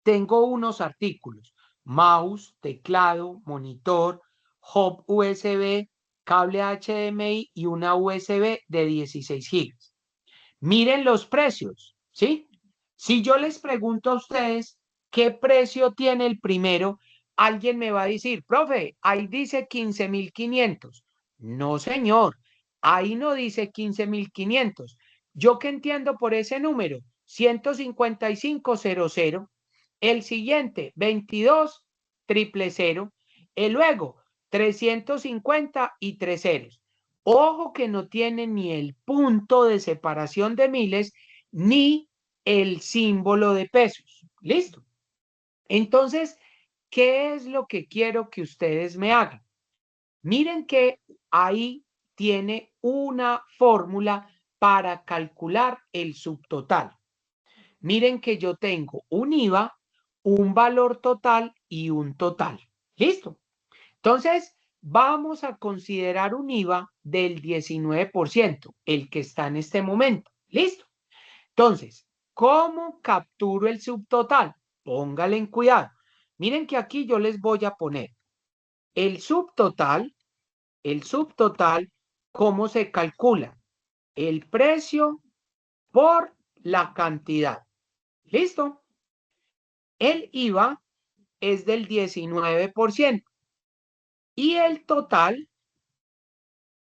tengo unos artículos: mouse, teclado, monitor, hub USB, cable HDMI y una USB de 16 gigas. Miren los precios, ¿sí? Si yo les pregunto a ustedes qué precio tiene el primero, alguien me va a decir, profe, ahí dice 15.500. No, señor, ahí no dice 15.500. ¿Yo qué entiendo por ese número? 155.00. El siguiente, 22.000. El luego, 350 y 3 ceros. Ojo que no tiene ni el punto de separación de miles ni el símbolo de pesos. ¿Listo? Entonces, ¿qué es lo que quiero que ustedes me hagan? Miren que ahí tiene una fórmula para calcular el subtotal. Miren que yo tengo un IVA, un valor total y un total. ¿Listo? Entonces, vamos a considerar un IVA del 19%, el que está en este momento. ¿Listo? Entonces, ¿cómo capturo el subtotal? Póngale en cuidado. Miren que aquí yo les voy a poner el subtotal, ¿cómo se calcula? El precio por la cantidad. ¿Listo? El IVA es del 19% y el total,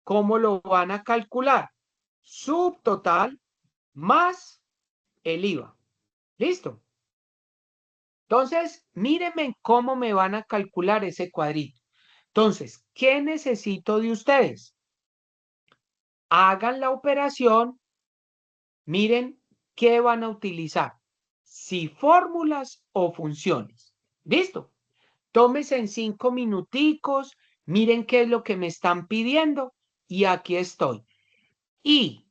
¿cómo lo van a calcular? Subtotal más el IVA. ¿Listo? Entonces, mírenme cómo me van a calcular ese cuadrito. Entonces, ¿qué necesito de ustedes? Hagan la operación, miren qué van a utilizar, si fórmulas o funciones. ¿Listo? Tómense en 5 minuticos, miren qué es lo que me están pidiendo y aquí estoy. Y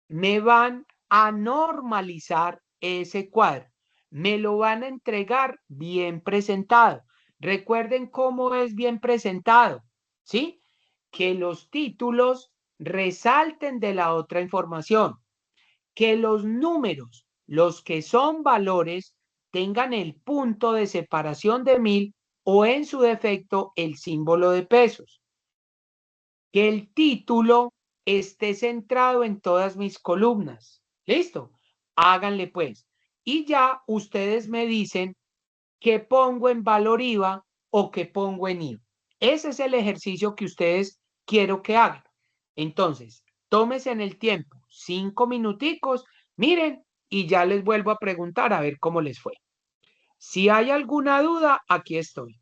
me van a normalizar ese cuadro. Me lo van a entregar bien presentado. Recuerden cómo es bien presentado, ¿sí? Que los títulos resalten de la otra información, que los números, los que son valores, tengan el punto de separación de 1000 o en su defecto el símbolo de pesos. Que el título esté centrado en todas mis columnas. ¿Listo? Háganle pues. Y ya ustedes me dicen qué pongo en valor IVA o qué pongo en IVA. Ese es el ejercicio que ustedes quiero que hagan. Entonces, tómense en el tiempo, 5 minuticos, miren, y ya les vuelvo a preguntar a ver cómo les fue. Si hay alguna duda, aquí estoy.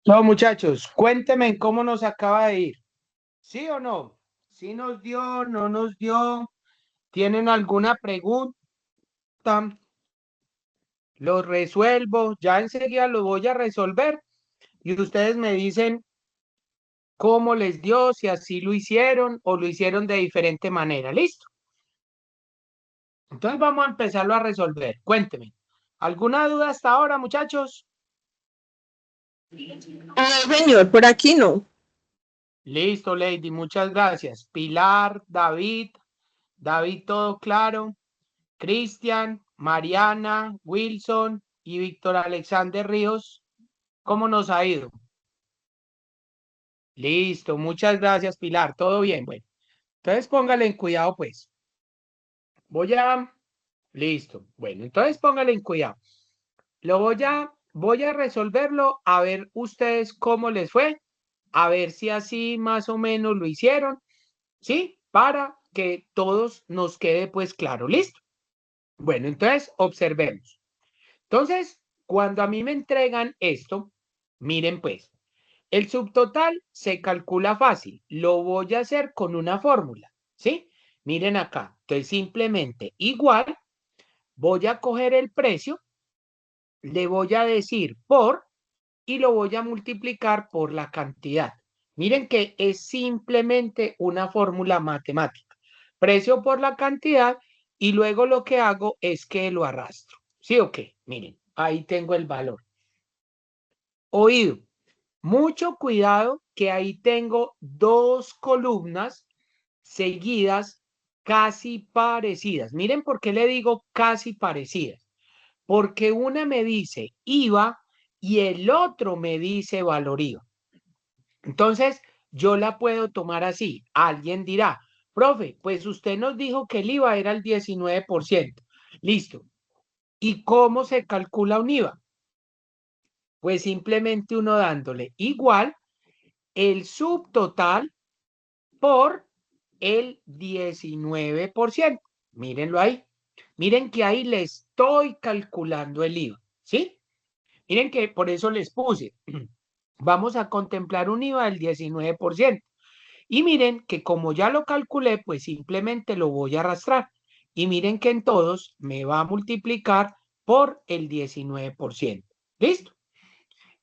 No, muchachos, cuéntenme cómo nos acaba de ir. ¿Sí o no? ¿Sí nos dio, no nos dio? ¿Tienen alguna pregunta? Lo resuelvo, ya enseguida lo voy a resolver y ustedes me dicen cómo les dio, si así lo hicieron o lo hicieron de diferente manera. ¿Listo? Entonces vamos a empezarlo a resolver. Cuéntenme. ¿Alguna duda hasta ahora, muchachos? Señor, por aquí no. Listo, Lady, muchas gracias. Pilar, David, David, todo claro. Cristian, Mariana, Wilson y Víctor Alexander Ríos, ¿cómo nos ha ido? Listo, muchas gracias, Pilar, todo bien, bueno. Entonces póngale en cuidado, pues. Listo, bueno, entonces póngale en cuidado. Voy a resolverlo, a ver ustedes cómo les fue, a ver si así más o menos lo hicieron, ¿sí? Para que todos nos quede pues claro, ¿listo? Bueno, entonces observemos. Entonces, cuando a mí me entregan esto, miren pues, el subtotal se calcula fácil. Lo voy a hacer con una fórmula, ¿sí? Miren acá. Entonces, simplemente igual, voy a coger el precio, le voy a decir por y lo voy a multiplicar por la cantidad. Miren que es simplemente una fórmula matemática. Precio por la cantidad y luego lo que hago es que lo arrastro. ¿Sí o qué? Miren, ahí tengo el valor. Oído. Mucho cuidado que ahí tengo dos columnas seguidas casi parecidas. Miren por qué le digo casi parecidas. Porque una me dice IVA y el otro me dice valor IVA. Entonces, yo la puedo tomar así. Alguien dirá, profe, pues usted nos dijo que el IVA era el 19%. Listo. ¿Y cómo se calcula un IVA? Pues simplemente uno dándole igual el subtotal por el 19%. Mírenlo ahí. Miren que ahí le estoy calculando el IVA, ¿sí? Miren que por eso les puse, vamos a contemplar un IVA del 19%. Y miren que como ya lo calculé, pues simplemente lo voy a arrastrar. Y miren que en todos me va a multiplicar por el 19%. ¿Listo?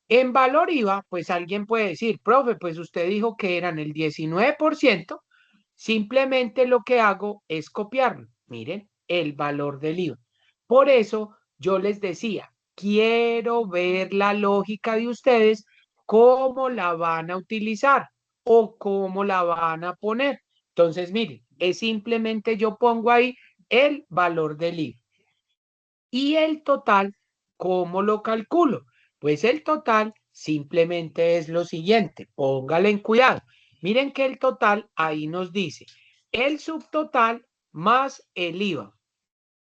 En valor IVA, pues alguien puede decir, profe, pues usted dijo que eran el 19%, simplemente lo que hago es copiarlo. Miren, el valor del IVA. Por eso yo les decía, quiero ver la lógica de ustedes, cómo la van a utilizar o cómo la van a poner. Entonces, miren, es simplemente yo pongo ahí el valor del IVA. Y el total, ¿cómo lo calculo? Pues el total simplemente es lo siguiente, póngale en cuidado. Miren que el total ahí nos dice el subtotal más el IVA,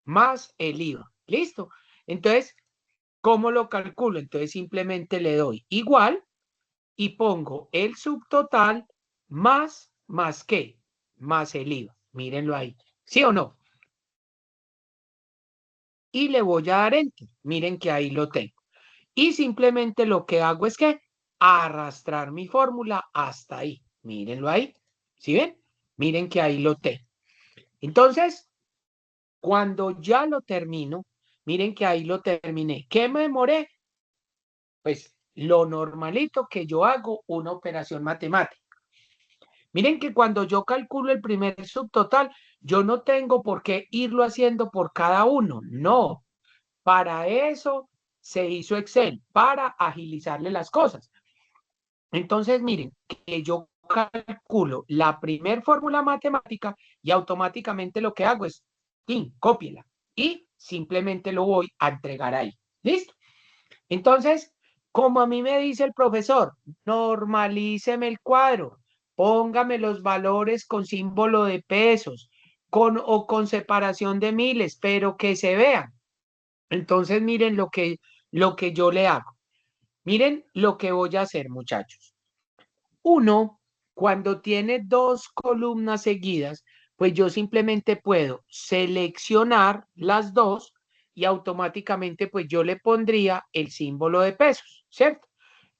más el IVA. ¿Listo? Entonces, ¿cómo lo calculo? Entonces simplemente le doy igual y pongo el subtotal más qué, más el IVA. Mírenlo ahí. ¿Sí o no? Y le voy a dar enter. Miren que ahí lo tengo. Y simplemente lo que hago es que arrastrar mi fórmula hasta ahí. Mírenlo ahí. ¿Sí ven? Miren que ahí lo tengo. Entonces, cuando ya lo termino, miren que ahí lo terminé. ¿Qué me demoré? Pues lo normalito que yo hago una operación matemática. Miren que cuando yo calculo el primer subtotal, yo no tengo por qué irlo haciendo por cada uno. No, para eso se hizo Excel, para agilizarle las cosas. Entonces, miren, que yo calculo la primer fórmula matemática y automáticamente lo que hago es, cópiela y simplemente lo voy a entregar ahí. ¿Listo? Entonces, como a mí me dice el profesor, normalíceme el cuadro, póngame los valores con símbolo de pesos o con separación de miles, pero que se vean. Entonces, miren lo que yo le hago. Miren lo que voy a hacer, muchachos. Uno, cuando tiene dos columnas seguidas, pues yo simplemente puedo seleccionar las dos y automáticamente pues yo le pondría el símbolo de pesos, ¿cierto?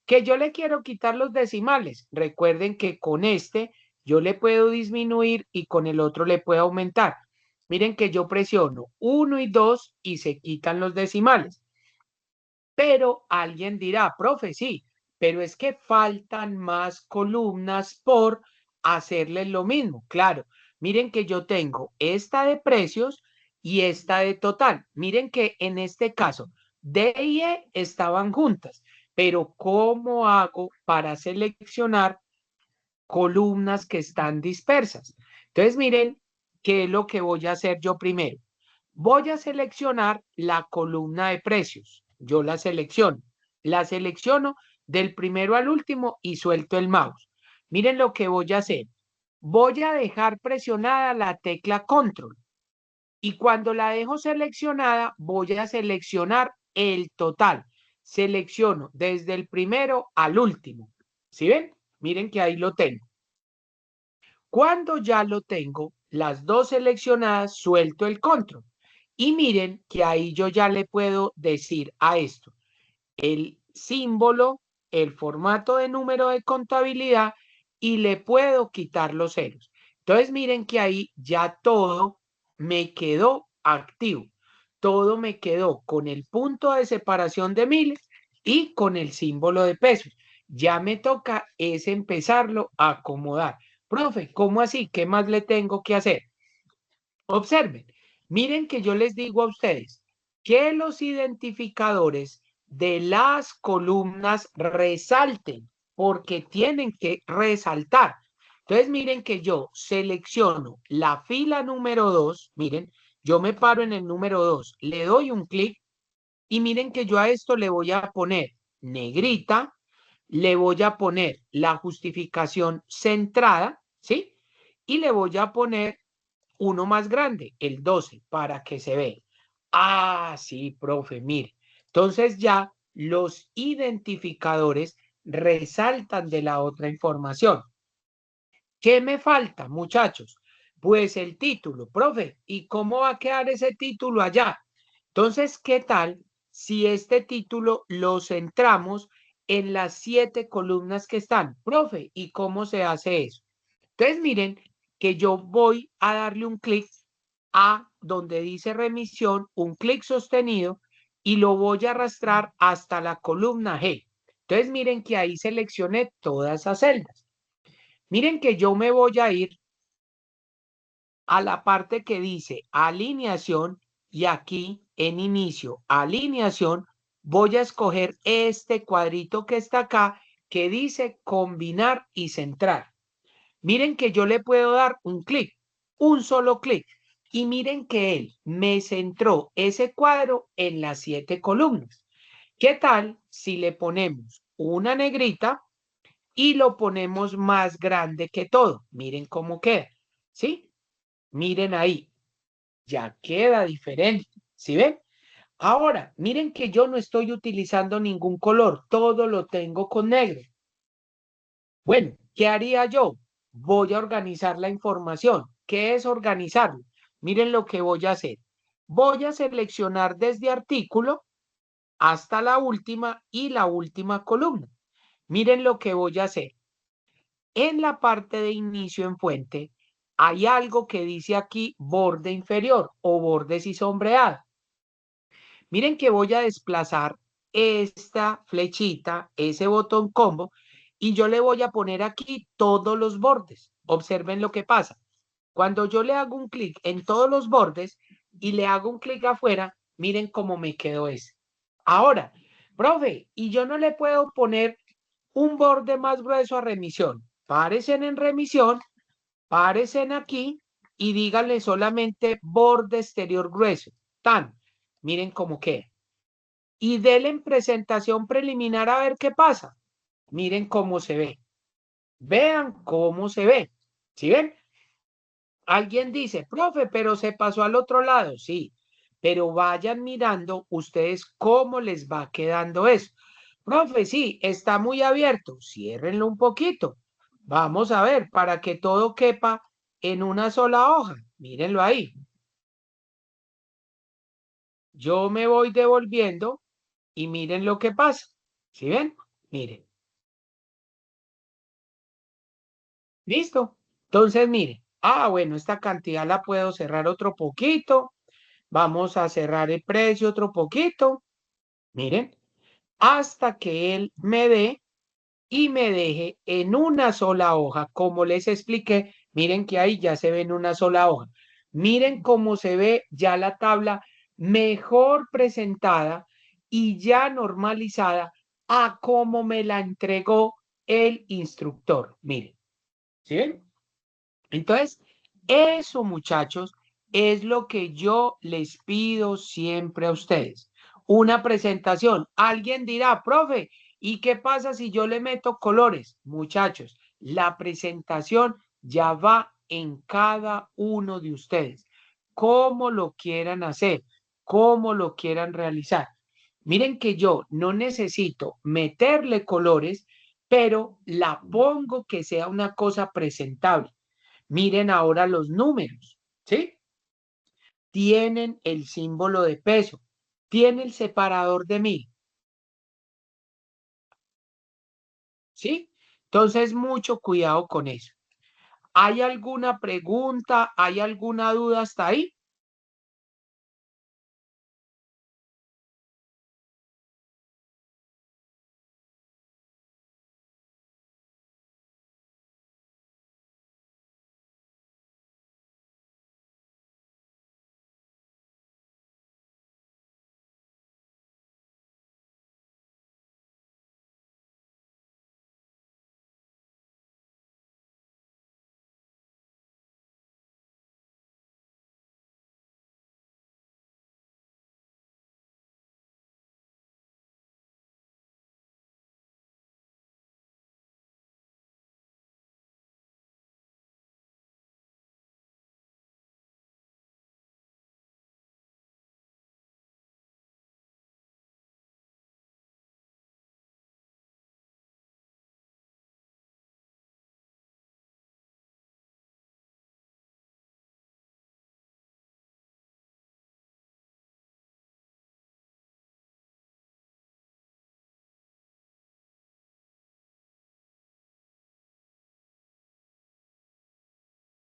Que yo le quiero quitar los decimales. Recuerden que con este yo le puedo disminuir y con el otro le puedo aumentar. Miren que yo presiono 1 y 2 y se quitan los decimales. Pero alguien dirá, profe, sí, pero es que faltan más columnas por hacerle lo mismo. Claro, miren que yo tengo esta de precios y esta de total. Miren que en este caso D y E estaban juntas, pero ¿cómo hago para seleccionar columnas que están dispersas? Entonces, miren qué es lo que voy a hacer yo primero. Voy a seleccionar la columna de precios. Yo la selecciono. La selecciono del primero al último y suelto el mouse. Miren lo que voy a hacer. Voy a dejar presionada la tecla control. Y cuando la dejo seleccionada, voy a seleccionar el total. Selecciono desde el primero al último. ¿Sí ven? Miren que ahí lo tengo. Cuando ya lo tengo, las dos seleccionadas, suelto el control. Y miren que ahí yo ya le puedo decir a esto el símbolo, el formato de número de contabilidad y le puedo quitar los ceros. Entonces miren que ahí ya todo me quedó activo. Todo me quedó con el punto de separación de miles y con el símbolo de pesos. Ya me toca es empezarlo a acomodar. Profe, ¿cómo así? ¿Qué más le tengo que hacer? Observen, miren que yo les digo a ustedes que los identificadores de las columnas resalten, porque tienen que resaltar. Entonces, miren que yo selecciono la fila número 2, miren, yo me paro en el número 2, le doy un clic y miren que yo a esto le voy a poner negrita, le voy a poner la justificación centrada, ¿sí? Y le voy a poner uno más grande, el 12, para que se vea. Ah, sí, profe, mire. Entonces ya los identificadores resaltan de la otra información. ¿Qué me falta, muchachos? Pues el título, profe. ¿Y cómo va a quedar ese título allá? Entonces, ¿qué tal si este título lo centramos en las 7 columnas que están? Profe, ¿y cómo se hace eso? Entonces, miren que yo voy a darle un clic a donde dice remisión, un clic sostenido y lo voy a arrastrar hasta la columna G. Entonces, miren que ahí seleccioné todas esas celdas. Miren que yo me voy a ir a la parte que dice alineación y aquí en inicio, alineación, voy a escoger este cuadrito que está acá que dice combinar y centrar. Miren que yo le puedo dar un clic, un solo clic. Y miren que él me centró ese cuadro en las 7 columnas. ¿Qué tal si le ponemos una negrita y lo ponemos más grande que todo? Miren cómo queda, ¿sí? Miren ahí, ya queda diferente, ¿sí ven? Ahora, miren que yo no estoy utilizando ningún color, todo lo tengo con negro. Bueno, ¿qué haría yo? Voy a organizar la información. ¿Qué es organizarlo? Miren lo que voy a hacer. Voy a seleccionar desde artículo hasta la última y la última columna. Miren lo que voy a hacer. En la parte de inicio en fuente hay algo que dice aquí borde inferior o bordes y sombreado. Miren que voy a desplazar esta flechita, ese botón combo, y yo le voy a poner aquí todos los bordes. Observen lo que pasa. Cuando yo le hago un clic en todos los bordes y le hago un clic afuera, miren cómo me quedó ese. Ahora, profe, y yo no le puedo poner un borde más grueso a remisión. Párense en remisión, párense aquí y díganle solamente borde exterior grueso. Tan, miren cómo queda. Y denle en presentación preliminar a ver qué pasa. Miren cómo se ve. Vean cómo se ve. ¿Sí ven? Alguien dice, profe, pero se pasó al otro lado. Sí, pero vayan mirando ustedes cómo les va quedando eso. Profe, sí, está muy abierto. Ciérrenlo un poquito. Vamos a ver, para que todo quepa en una sola hoja. Mírenlo ahí. Yo me voy devolviendo y miren lo que pasa. ¿Sí ven? Miren. ¿Listo? Entonces, mire, bueno, esta cantidad la puedo cerrar otro poquito. Vamos a cerrar el precio otro poquito. Miren, hasta que él me dé y me deje en una sola hoja, como les expliqué. Miren que ahí ya se ve en una sola hoja. Miren cómo se ve ya la tabla mejor presentada y ya normalizada a cómo me la entregó el instructor. Miren, ¿sí ven? Entonces, eso, muchachos, es lo que yo les pido siempre a ustedes. Una presentación. Alguien dirá, profe, ¿y qué pasa si yo le meto colores? Muchachos, la presentación ya va en cada uno de ustedes. Cómo lo quieran hacer, cómo lo quieran realizar. Miren que yo no necesito meterle colores, pero la pongo que sea una cosa presentable. Miren ahora los números, ¿sí? Tienen el símbolo de peso, tiene el separador de 1000, ¿sí? Entonces, mucho cuidado con eso. ¿Hay alguna pregunta? ¿Hay alguna duda hasta ahí?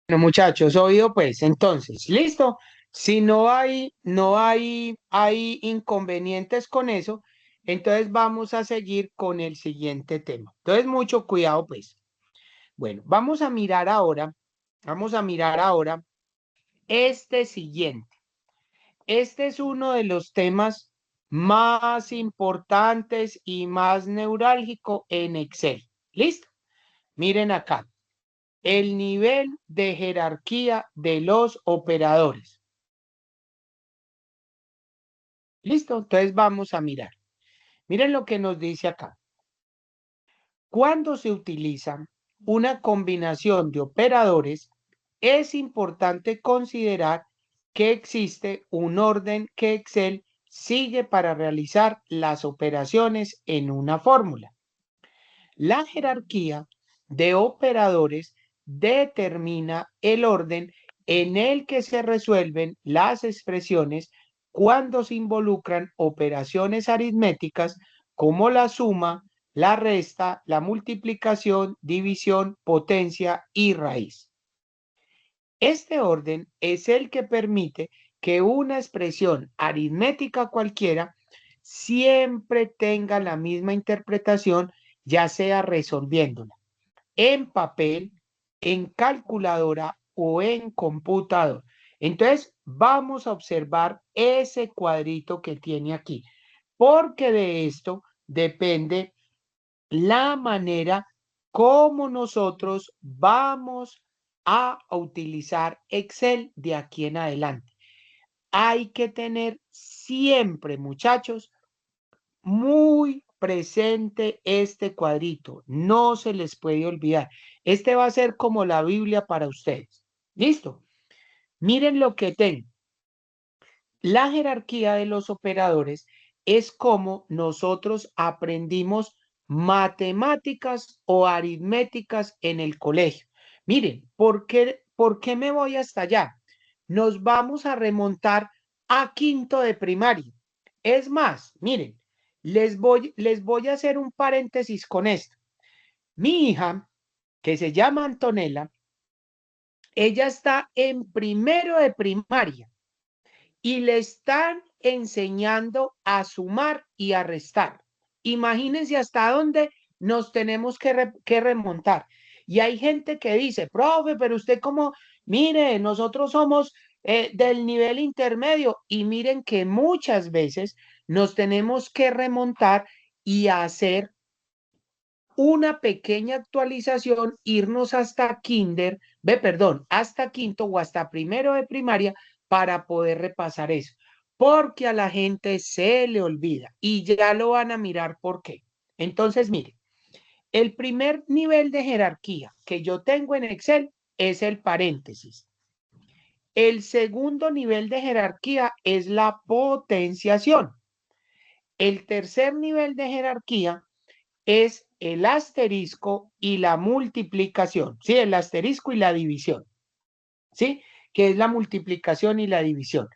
Bueno, muchachos, oído pues, entonces, listo. Si no hay inconvenientes con eso, entonces vamos a seguir con el siguiente tema. Entonces, mucho cuidado pues. Bueno, vamos a mirar ahora este siguiente. Este es uno de los temas más importantes y más neurálgico en Excel. ¿Listo? Miren acá, el nivel de jerarquía de los operadores. ¿Listo? Entonces vamos a mirar. Miren lo que nos dice acá. Cuando se utiliza una combinación de operadores, es importante considerar que existe un orden que Excel sigue para realizar las operaciones en una fórmula. La jerarquía de operadores determina el orden en el que se resuelven las expresiones cuando se involucran operaciones aritméticas como la suma, la resta, la multiplicación, división, potencia y raíz. Este orden es el que permite que una expresión aritmética cualquiera siempre tenga la misma interpretación, ya sea resolviéndola en papel, en calculadora o en computador. Entonces, vamos a observar ese cuadrito que tiene aquí, porque de esto depende la manera como nosotros vamos a utilizar Excel de aquí en adelante. Hay que tener siempre, muchachos, muy presente este cuadrito. No se les puede olvidar. Este va a ser como la Biblia para ustedes. ¿Listo? Miren lo que tengo. La jerarquía de los operadores es como nosotros aprendimos matemáticas o aritméticas en el colegio. Miren, ¿por qué me voy hasta allá? Nos vamos a remontar a quinto de primaria. Es más, miren, les voy a hacer un paréntesis con esto. Mi hija que se llama Antonella, ella está en primero de primaria y le están enseñando a sumar y a restar. Imagínense hasta dónde nos tenemos que remontar. Y hay gente que dice, profe, pero usted como, mire, nosotros somos del nivel intermedio y miren que muchas veces nos tenemos que remontar y hacer una pequeña actualización, irnos hasta kinder, perdón, hasta quinto o hasta primero de primaria para poder repasar eso, porque a la gente se le olvida y ya lo van a mirar por qué. Entonces, mire, el primer nivel de jerarquía que yo tengo en Excel es el paréntesis. El segundo nivel de jerarquía es la potenciación. El tercer nivel de jerarquía es el asterisco y la multiplicación, ¿sí? El asterisco y la división, ¿sí? Que es la multiplicación y la división.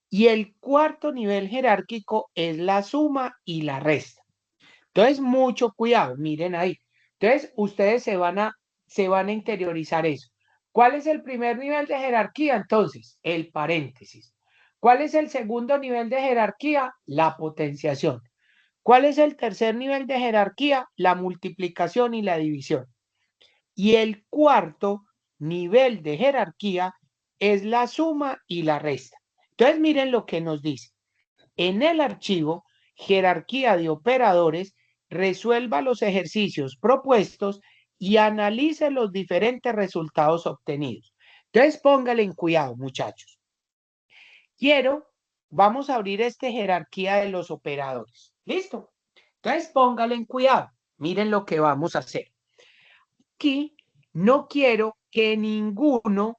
Y el cuarto nivel jerárquico es la suma y la resta. Entonces, mucho cuidado, miren ahí. Entonces, ustedes se van a interiorizar eso. ¿Cuál es el primer nivel de jerarquía? Entonces, el paréntesis. ¿Cuál es el segundo nivel de jerarquía? La potenciación. ¿Cuál es el tercer nivel de jerarquía? La multiplicación y la división. Y el cuarto nivel de jerarquía es la suma y la resta. Entonces miren lo que nos dice. En el archivo jerarquía de operadores, resuelva los ejercicios propuestos y analice los diferentes resultados obtenidos. Entonces póngale en cuidado, muchachos. Vamos a abrir esta jerarquía de los operadores. ¿Listo? Entonces póngale en cuidado. Miren lo que vamos a hacer. Aquí no quiero que ninguno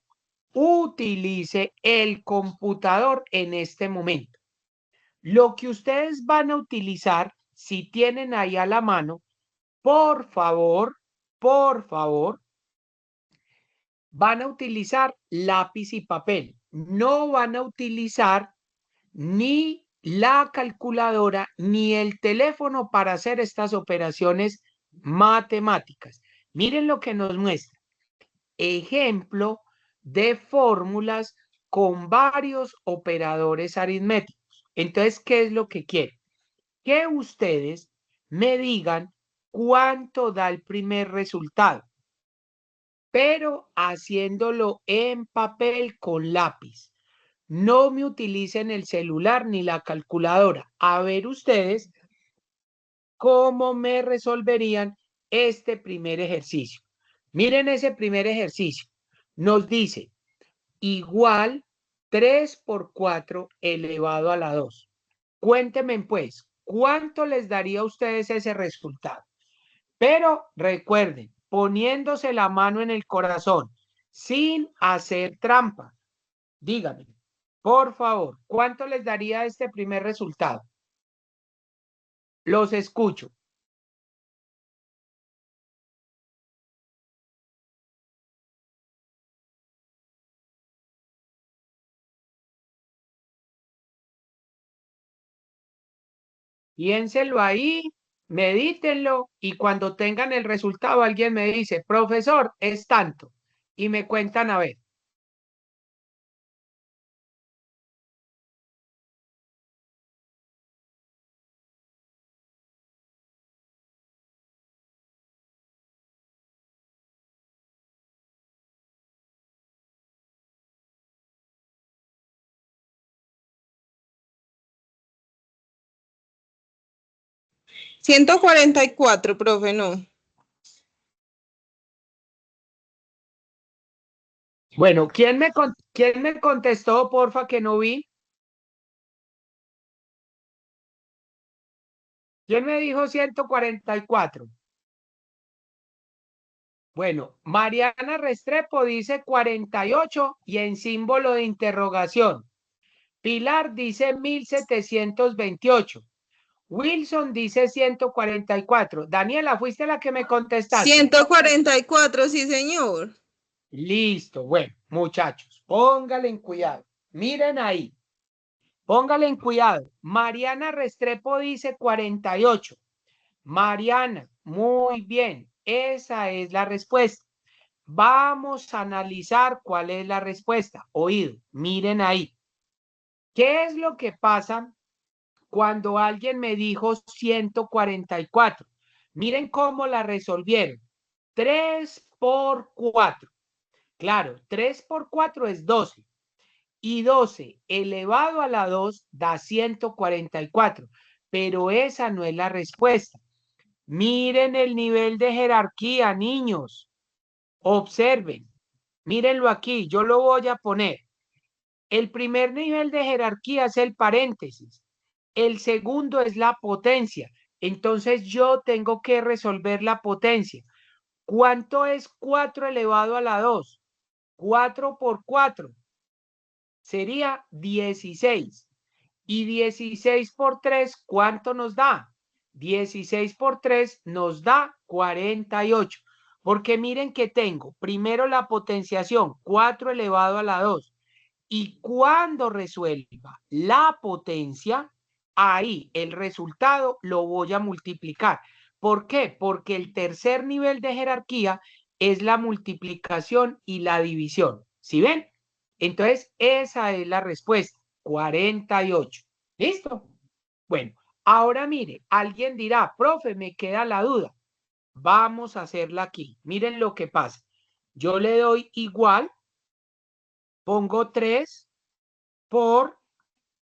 utilice el computador en este momento. Lo que ustedes van a utilizar, si tienen ahí a la mano, por favor, van a utilizar lápiz y papel. No van a utilizar ni la calculadora ni el teléfono para hacer estas operaciones matemáticas. Miren lo que nos muestra. Ejemplo de fórmulas con varios operadores aritméticos. Entonces, ¿qué es lo que quiero? Que ustedes me digan cuánto da el primer resultado, pero haciéndolo en papel con lápiz. No me utilicen el celular ni la calculadora. A ver ustedes cómo me resolverían este primer ejercicio. Miren ese primer ejercicio. Nos dice igual 3 por 4 elevado a la 2. Cuéntenme pues, ¿cuánto les daría a ustedes ese resultado? Pero recuerden, poniéndose la mano en el corazón, sin hacer trampa. Díganme, por favor, ¿cuánto les daría este primer resultado? Los escucho. Piénsenlo ahí, medítenlo y cuando tengan el resultado alguien me dice, profesor, es tanto. Y me cuentan a ver. $144, profe, no. Bueno, ¿quién me contestó, porfa, que no vi? ¿Quién me dijo 144? Bueno, Mariana Restrepo dice 48 y en símbolo de interrogación. Pilar dice 1728. Wilson dice 144. Daniela, ¿fuiste la que me contestaste? 144, sí, señor. Listo, bueno, muchachos, póngale en cuidado. Miren ahí, póngale en cuidado. Mariana Restrepo dice 48. Mariana, muy bien, esa es la respuesta. Vamos a analizar cuál es la respuesta. Oído, miren ahí. ¿Qué es lo que pasa cuando alguien me dijo 144? Miren cómo la resolvieron. 3 por 4. Claro, 3 por 4 es 12. Y 12 elevado a la 2 da 144. Pero esa no es la respuesta. Miren el nivel de jerarquía, niños. Observen. Mírenlo aquí. Yo lo voy a poner. El primer nivel de jerarquía es el paréntesis. El segundo es la potencia. Entonces yo tengo que resolver la potencia. ¿Cuánto es 4 elevado a la 2? 4 por 4 sería 16. Y 16 por 3, ¿cuánto nos da? 16 por 3 nos da 48. Porque miren que tengo primero la potenciación, 4 elevado a la 2. Y cuando resuelva la potencia, ahí el resultado lo voy a multiplicar. ¿Por qué? Porque el tercer nivel de jerarquía es la multiplicación y la división. ¿Sí ven? Entonces, esa es la respuesta, 48. ¿Listo? Bueno, ahora mire, alguien dirá, profe, me queda la duda. Vamos a hacerla aquí. Miren lo que pasa. Yo le doy igual, pongo 3 por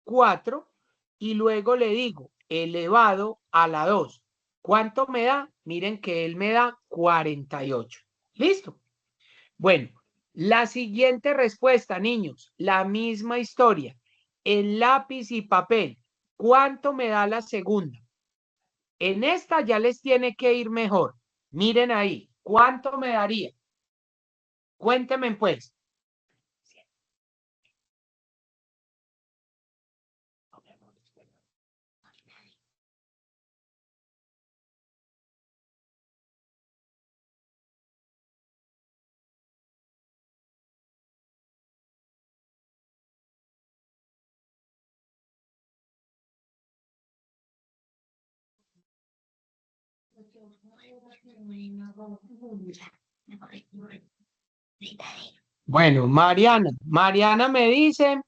4 y luego le digo elevado a la 2. ¿Cuánto me da? Miren que él me da 48. ¿Listo? Bueno, la siguiente respuesta, niños, la misma historia. El lápiz y papel. ¿Cuánto me da la segunda? En esta ya les tiene que ir mejor. Miren ahí, ¿cuánto me daría? Cuéntenme pues. Bueno, Mariana me dice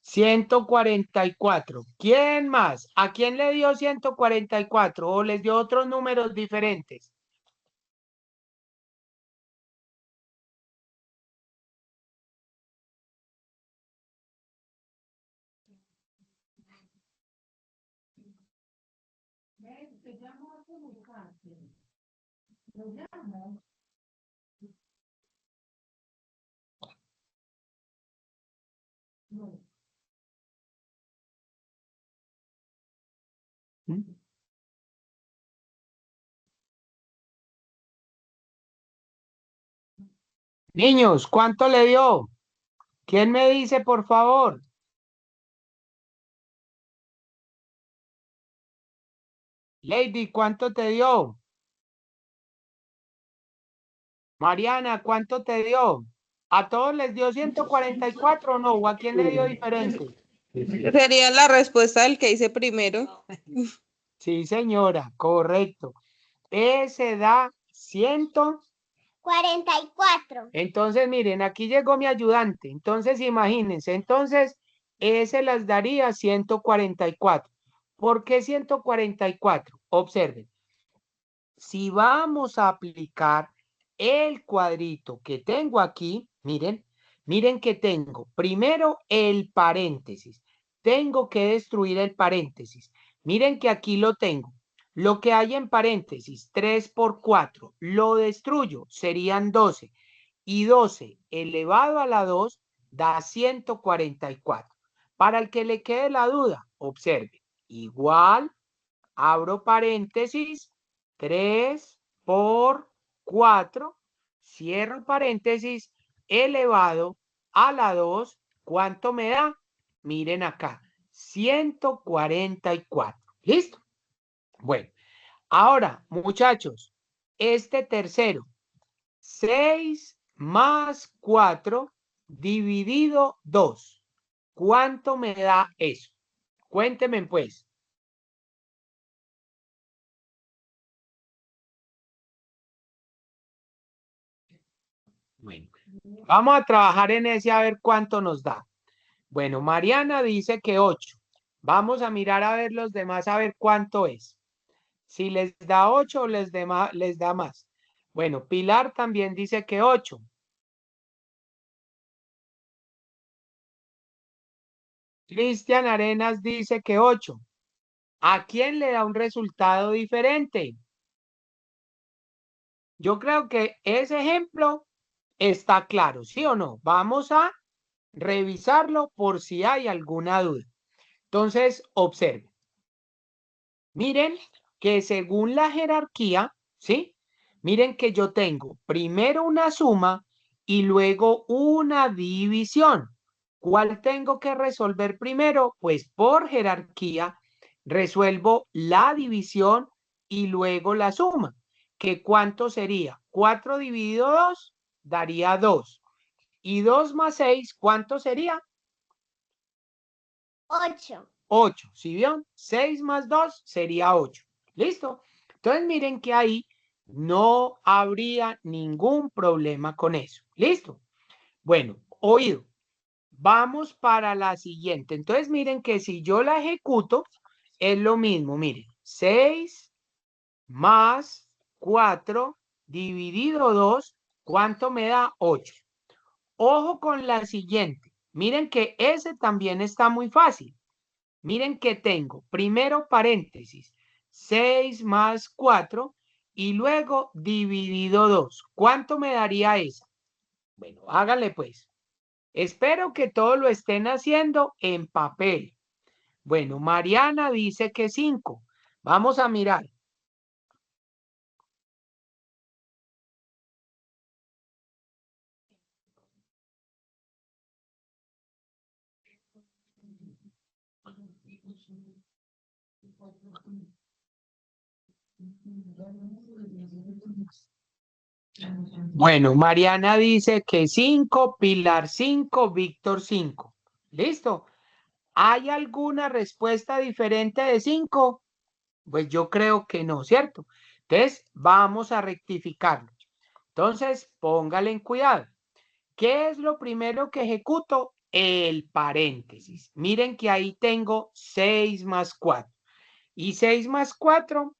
144. ¿Quién más? ¿A quién le dio 144 o les dio otros números diferentes? Niños, ¿cuánto le dio? ¿Quién me dice, por favor? Lady, ¿cuánto te dio? Mariana, ¿cuánto te dio? ¿A todos les dio 144 o no? ¿O a quién le dio diferente? Sería la respuesta del que hice primero. Sí, señora, correcto. Ese da 144. Entonces, miren, aquí llegó mi ayudante. Entonces, imagínense. Entonces, ese las daría 144. ¿Por qué 144? Observen. Si vamos a aplicar el cuadrito que tengo aquí, miren que tengo primero el paréntesis. Tengo que destruir el paréntesis. Miren que aquí lo tengo. Lo que hay en paréntesis, 3 por 4, lo destruyo, serían 12. Y 12 elevado a la 2 da 144. Para el que le quede la duda, observe. Igual, abro paréntesis, 3 por 4, cierro paréntesis, elevado a la 2, ¿cuánto me da? Miren acá, 144. ¿Listo? Bueno, ahora, muchachos, este tercero, 6 más 4 dividido 2. ¿Cuánto me da eso? Cuéntenme pues. Vamos a trabajar en ese a ver cuánto nos da. Bueno, Mariana dice que 8. Vamos a mirar a ver los demás a ver cuánto es. Si les da 8 o les da más. Bueno, Pilar también dice que 8. Cristian Arenas dice que 8. ¿A quién le da un resultado diferente? Yo creo que ese ejemplo está claro, ¿sí o no? Vamos a revisarlo por si hay alguna duda. Entonces, observen. Miren que según la jerarquía, ¿sí? Miren que yo tengo primero una suma y luego una división. ¿Cuál tengo que resolver primero? Pues por jerarquía resuelvo la división y luego la suma. ¿Que cuánto sería? 4 dividido 2 daría 2. Y 2 más 6, ¿cuánto sería? 8. 8. ¿Sí vieron? 6 más 2 sería 8. ¿Listo? Entonces miren que ahí no habría ningún problema con eso. ¿Listo? Bueno, oído. Vamos para la siguiente. Entonces miren que si yo la ejecuto, es lo mismo. Miren, 6 más 4 dividido 2, ¿cuánto me da? 8. Ojo con la siguiente. Miren que ese también está muy fácil. Miren que tengo primero paréntesis, 6 más 4 y luego dividido 2. ¿Cuánto me daría esa? Bueno, háganle pues. Espero que todo lo estén haciendo en papel. Bueno, Mariana dice que 5. Vamos a mirar. Bueno, Mariana dice que 5, Pilar 5, Víctor 5. ¿Listo? ¿Hay alguna respuesta diferente de 5? Pues yo creo que no, ¿cierto? Entonces, vamos a rectificarlo. Entonces, póngale en cuidado. ¿Qué es lo primero que ejecuto? El paréntesis. Miren que ahí tengo 6 más 4. Y 6 más 4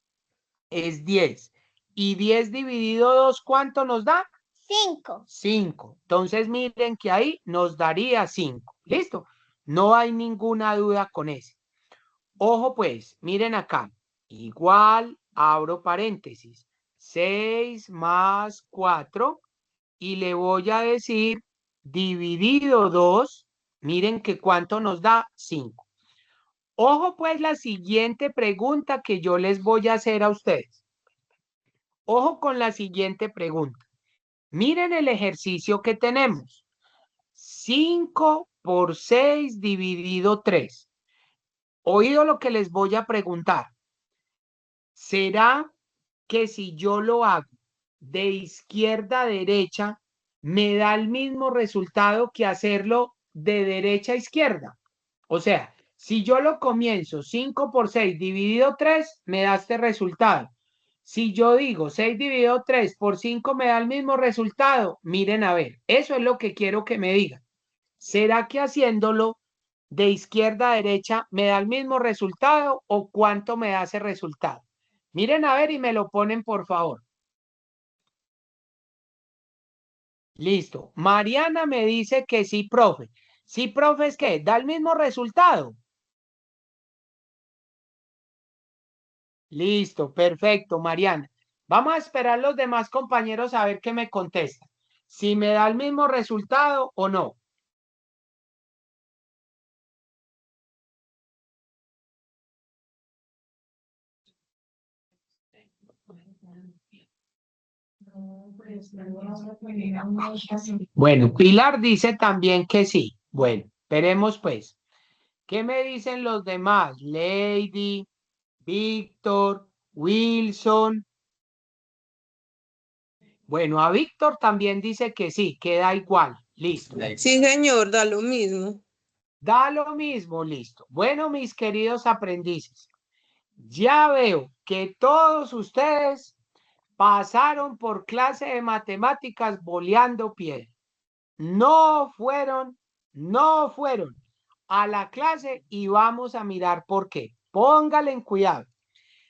es 10. Y 10 dividido 2, ¿cuánto nos da? 5. 5. Entonces, miren que ahí nos daría 5. ¿Listo? No hay ninguna duda con eso. Ojo pues, miren acá. Igual, abro paréntesis. 6 más 4 y le voy a decir dividido 2. Miren que cuánto nos da 5. Ojo pues la siguiente pregunta que yo les voy a hacer a ustedes. Ojo con la siguiente pregunta. Miren el ejercicio que tenemos. 5 por 6 dividido 3. Oído lo que les voy a preguntar. ¿Será que si yo lo hago de izquierda a derecha, me da el mismo resultado que hacerlo de derecha a izquierda? O sea, si yo lo comienzo 5 por 6 dividido 3, me da este resultado. Si yo digo 6 dividido 3 por 5 me da el mismo resultado, miren a ver, eso es lo que quiero que me digan. ¿Será que haciéndolo de izquierda a derecha me da el mismo resultado o cuánto me da ese resultado? Miren a ver y me lo ponen por favor. Listo. Mariana me dice que sí, profe. Sí, profe, ¿es qué? ¿Da el mismo resultado? Listo, perfecto, Mariana. Vamos a esperar los demás compañeros a ver qué me contestan. Si me da el mismo resultado o no. Bueno, Pilar dice también que sí. Bueno, esperemos pues. ¿Qué me dicen los demás? Lady, Víctor, Wilson. Bueno, a Víctor también dice que sí, queda igual. Listo. Sí, señor, da lo mismo. Da lo mismo, listo. Bueno, mis queridos aprendices, ya veo que todos ustedes pasaron por clase de matemáticas boleando piedra. no fueron a la clase y vamos a mirar por qué. Póngale en cuidado.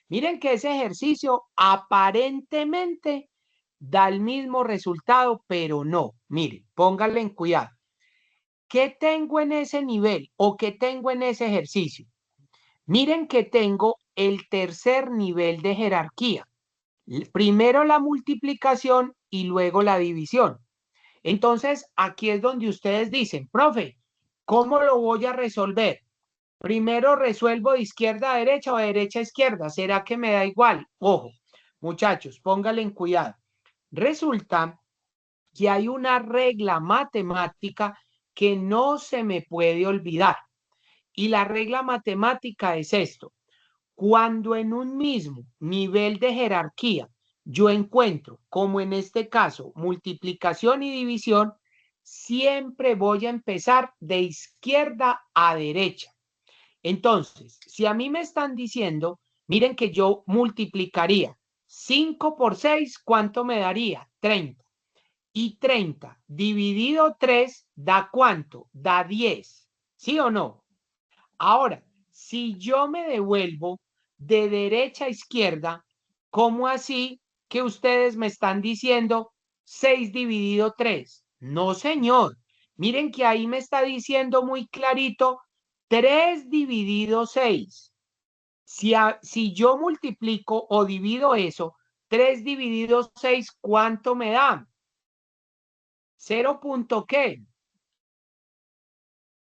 Miren que ese ejercicio aparentemente da el mismo resultado, pero no. Miren, póngale en cuidado. ¿Qué tengo en ese nivel o qué tengo en ese ejercicio? Miren que tengo el tercer nivel de jerarquía. Primero la multiplicación y luego la división. Entonces, aquí es donde ustedes dicen, profe, ¿cómo lo voy a resolver? Primero resuelvo de izquierda a derecha o de derecha a izquierda. ¿Será que me da igual? Ojo, muchachos, pónganle en cuidado. Resulta que hay una regla matemática que no se me puede olvidar. Y la regla matemática es esto. Cuando en un mismo nivel de jerarquía yo encuentro, como en este caso, multiplicación y división, siempre voy a empezar de izquierda a derecha. Entonces, si a mí me están diciendo, miren que yo multiplicaría 5 por 6, ¿cuánto me daría? 30. Y 30 dividido 3 da ¿cuánto? Da 10. ¿Sí o no? Ahora, si yo me devuelvo de derecha a izquierda, ¿cómo así que ustedes me están diciendo 6 dividido 3? No, señor. Miren que ahí me está diciendo muy clarito 3 dividido 6. Si yo multiplico o divido eso, 3 dividido 6, ¿cuánto me da? 0. ¿Qué?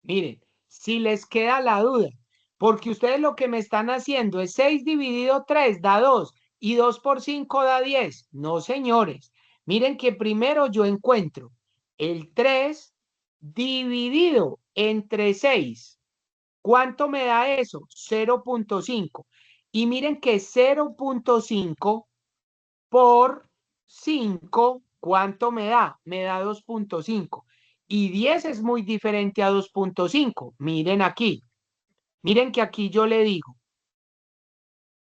Miren, si les queda la duda, porque ustedes lo que me están haciendo es 6 dividido 3 da 2 y 2 por 5 da 10. No, señores. Miren que primero yo encuentro el 3 dividido entre 6. ¿Cuánto me da eso? 0.5. Y miren que 0.5 por 5, ¿cuánto me da? Me da 2.5. Y 10 es muy diferente a 2.5. Miren aquí. Miren que aquí yo le digo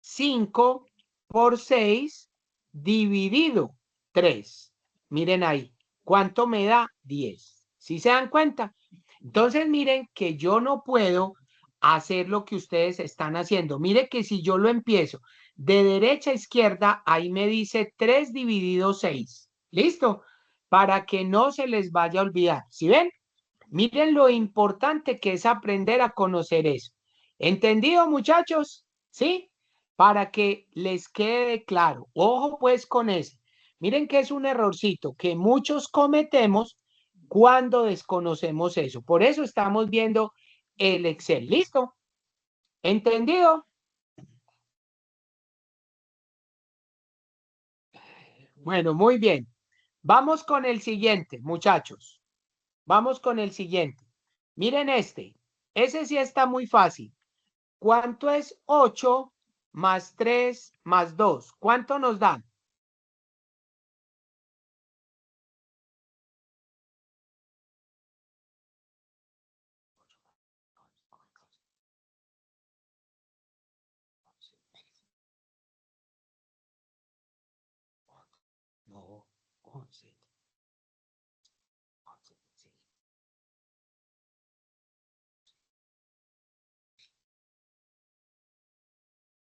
5 por 6 dividido 3. Miren ahí. ¿Cuánto me da? 10. ¿Sí se dan cuenta? Entonces miren que yo no puedo hacer lo que ustedes están haciendo. Mire que si yo lo empiezo de derecha a izquierda, ahí me dice 3 dividido 6. ¿Listo? Para que no se les vaya a olvidar. ¿Sí ven? Miren lo importante que es aprender a conocer eso. ¿Entendido, muchachos? ¿Sí? Para que les quede claro. Ojo pues con eso. Miren que es un errorcito que muchos cometemos cuando desconocemos eso. Por eso estamos viendo el Excel. ¿Listo? ¿Entendido? Bueno, muy bien. Vamos con el siguiente, muchachos. Vamos con el siguiente. Miren este. Ese sí está muy fácil. ¿Cuánto es 8 más 3 más 2? ¿Cuánto nos da? No, 11. Sí.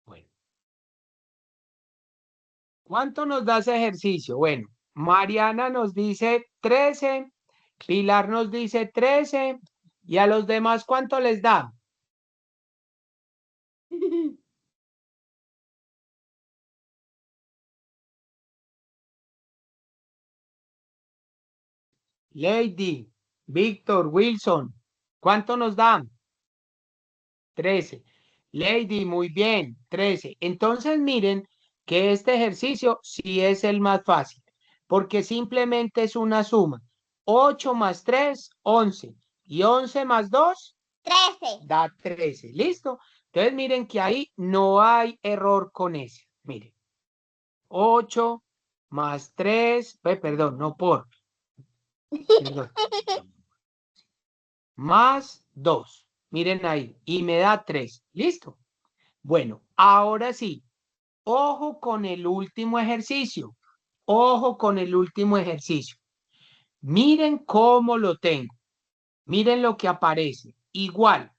Bueno, ¿cuánto nos da ese ejercicio? Bueno, Mariana nos dice 13, Pilar nos dice 13, y a los demás, ¿cuánto les da? Lady, Víctor, Wilson, ¿cuánto nos da? 13. Lady, muy bien, 13. Entonces miren que este ejercicio sí es el más fácil, porque simplemente es una suma. 8 más 3, 11. Y 11 más 2, 13. da 13. ¿Listo? Entonces miren que ahí no hay error con ese. Miren, 8 más 3, perdón, no por, perdón, más 2. Miren ahí, y me da 3. ¿Listo? Bueno, ahora sí, ojo con el último ejercicio. Ojo con el último ejercicio. Miren cómo lo tengo. Miren lo que aparece. Igual.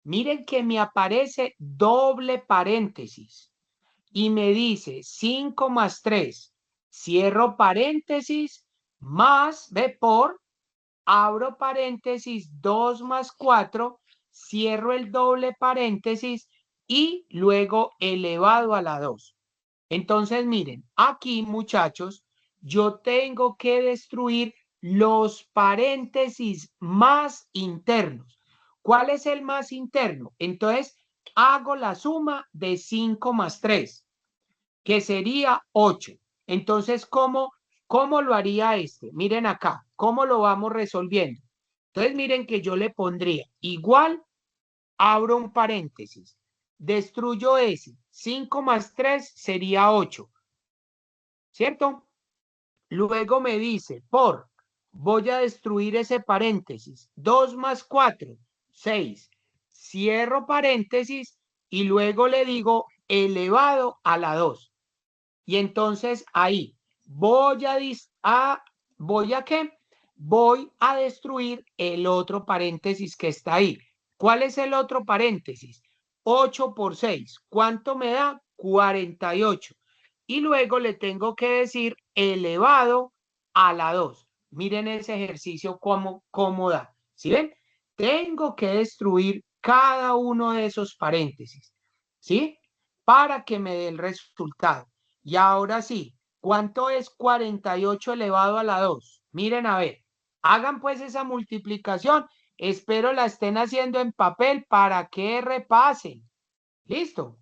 Miren que me aparece doble paréntesis y me dice 5 más 3. Cierro paréntesis más, ve por, abro paréntesis 2 más 4, cierro el doble paréntesis y luego elevado a la 2. Entonces, miren, aquí, muchachos, yo tengo que destruir los paréntesis más internos. ¿Cuál es el más interno? Entonces, hago la suma de 5 más 3, que sería 8. Entonces, ¿cómo lo haría este? Miren acá, ¿cómo lo vamos resolviendo? Entonces, miren que yo le pondría igual, abro un paréntesis, destruyo ese, 5 más 3 sería 8, ¿cierto? Luego me dice, voy a destruir ese paréntesis, 2 más 4, 6, cierro paréntesis y luego le digo elevado a la 2. Y entonces ahí voy a ¿qué? Voy a destruir el otro paréntesis que está ahí. ¿Cuál es el otro paréntesis? 8 por 6. ¿Cuánto me da? 48. Y luego le tengo que decir elevado a la 2. Miren ese ejercicio cómo da. ¿Sí ven? Tengo que destruir cada uno de esos paréntesis. ¿Sí? Para que me dé el resultado. Y ahora sí, ¿cuánto es 48 elevado a la 2? Miren a ver, hagan pues esa multiplicación. Espero la estén haciendo en papel para que repasen. ¿Listo?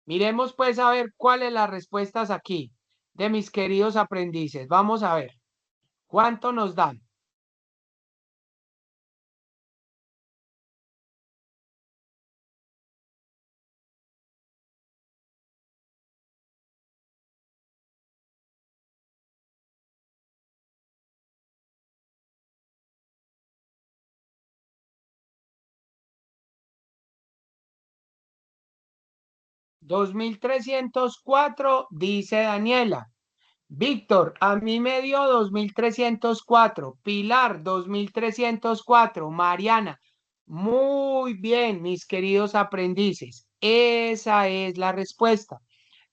Miremos pues a ver cuáles las respuestas aquí de mis queridos aprendices. Vamos a ver. ¿Cuánto nos dan? $2,304, dice Daniela. Víctor, a mí me dio 2,304. Pilar, 2,304. Mariana, muy bien, mis queridos aprendices. Esa es la respuesta.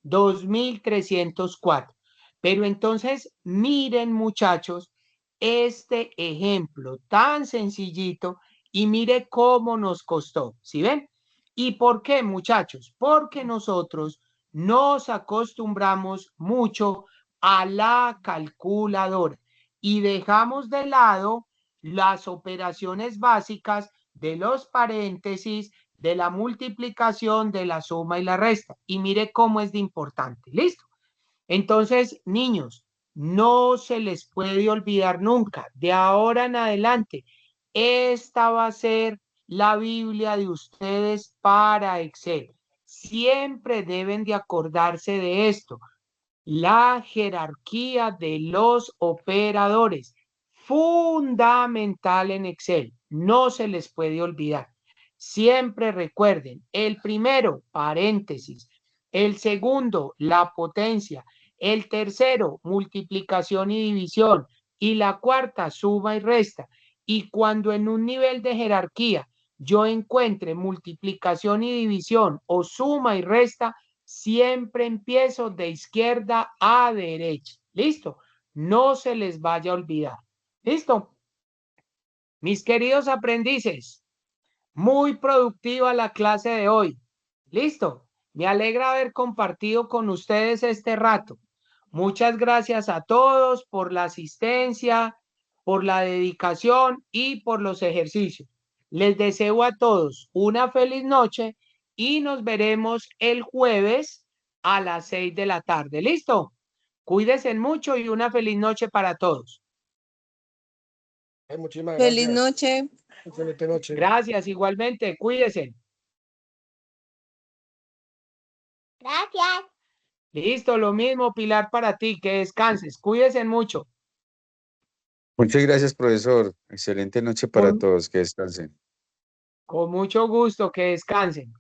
2,304. Pero entonces, miren, muchachos, este ejemplo tan sencillito y mire cómo nos costó. ¿Sí ven? ¿Y por qué, muchachos? Porque nosotros nos acostumbramos mucho a la calculadora y dejamos de lado las operaciones básicas de los paréntesis, de la multiplicación, de la suma y la resta. Y mire cómo es de importante. ¿Listo? Entonces, niños, no se les puede olvidar nunca, de ahora en adelante, esta va a ser la Biblia de ustedes para Excel. Siempre deben de acordarse de esto. La jerarquía de los operadores, fundamental en Excel, no se les puede olvidar. Siempre recuerden, el primero, paréntesis, el segundo, la potencia, el tercero, multiplicación y división, y la cuarta, suma y resta. Y cuando en un nivel de jerarquía yo encuentre multiplicación y división o suma y resta, siempre empiezo de izquierda a derecha. ¿Listo? No se les vaya a olvidar. ¿Listo? Mis queridos aprendices, muy productiva la clase de hoy. ¿Listo? Me alegra haber compartido con ustedes este rato. Muchas gracias a todos por la asistencia, por la dedicación y por los ejercicios. Les deseo a todos una feliz noche y nos veremos el jueves a las 6 de la tarde. ¿Listo? Cuídense mucho y una feliz noche para todos. Muchísimas Feliz gracias. noche. Excelente noche. Gracias, igualmente. Cuídense. Gracias. Listo, lo mismo, Pilar, para ti. Que descanses. Cuídense mucho. Muchas gracias, profesor. Excelente noche para Con, todos. Que descansen. con mucho gusto. Que descansen.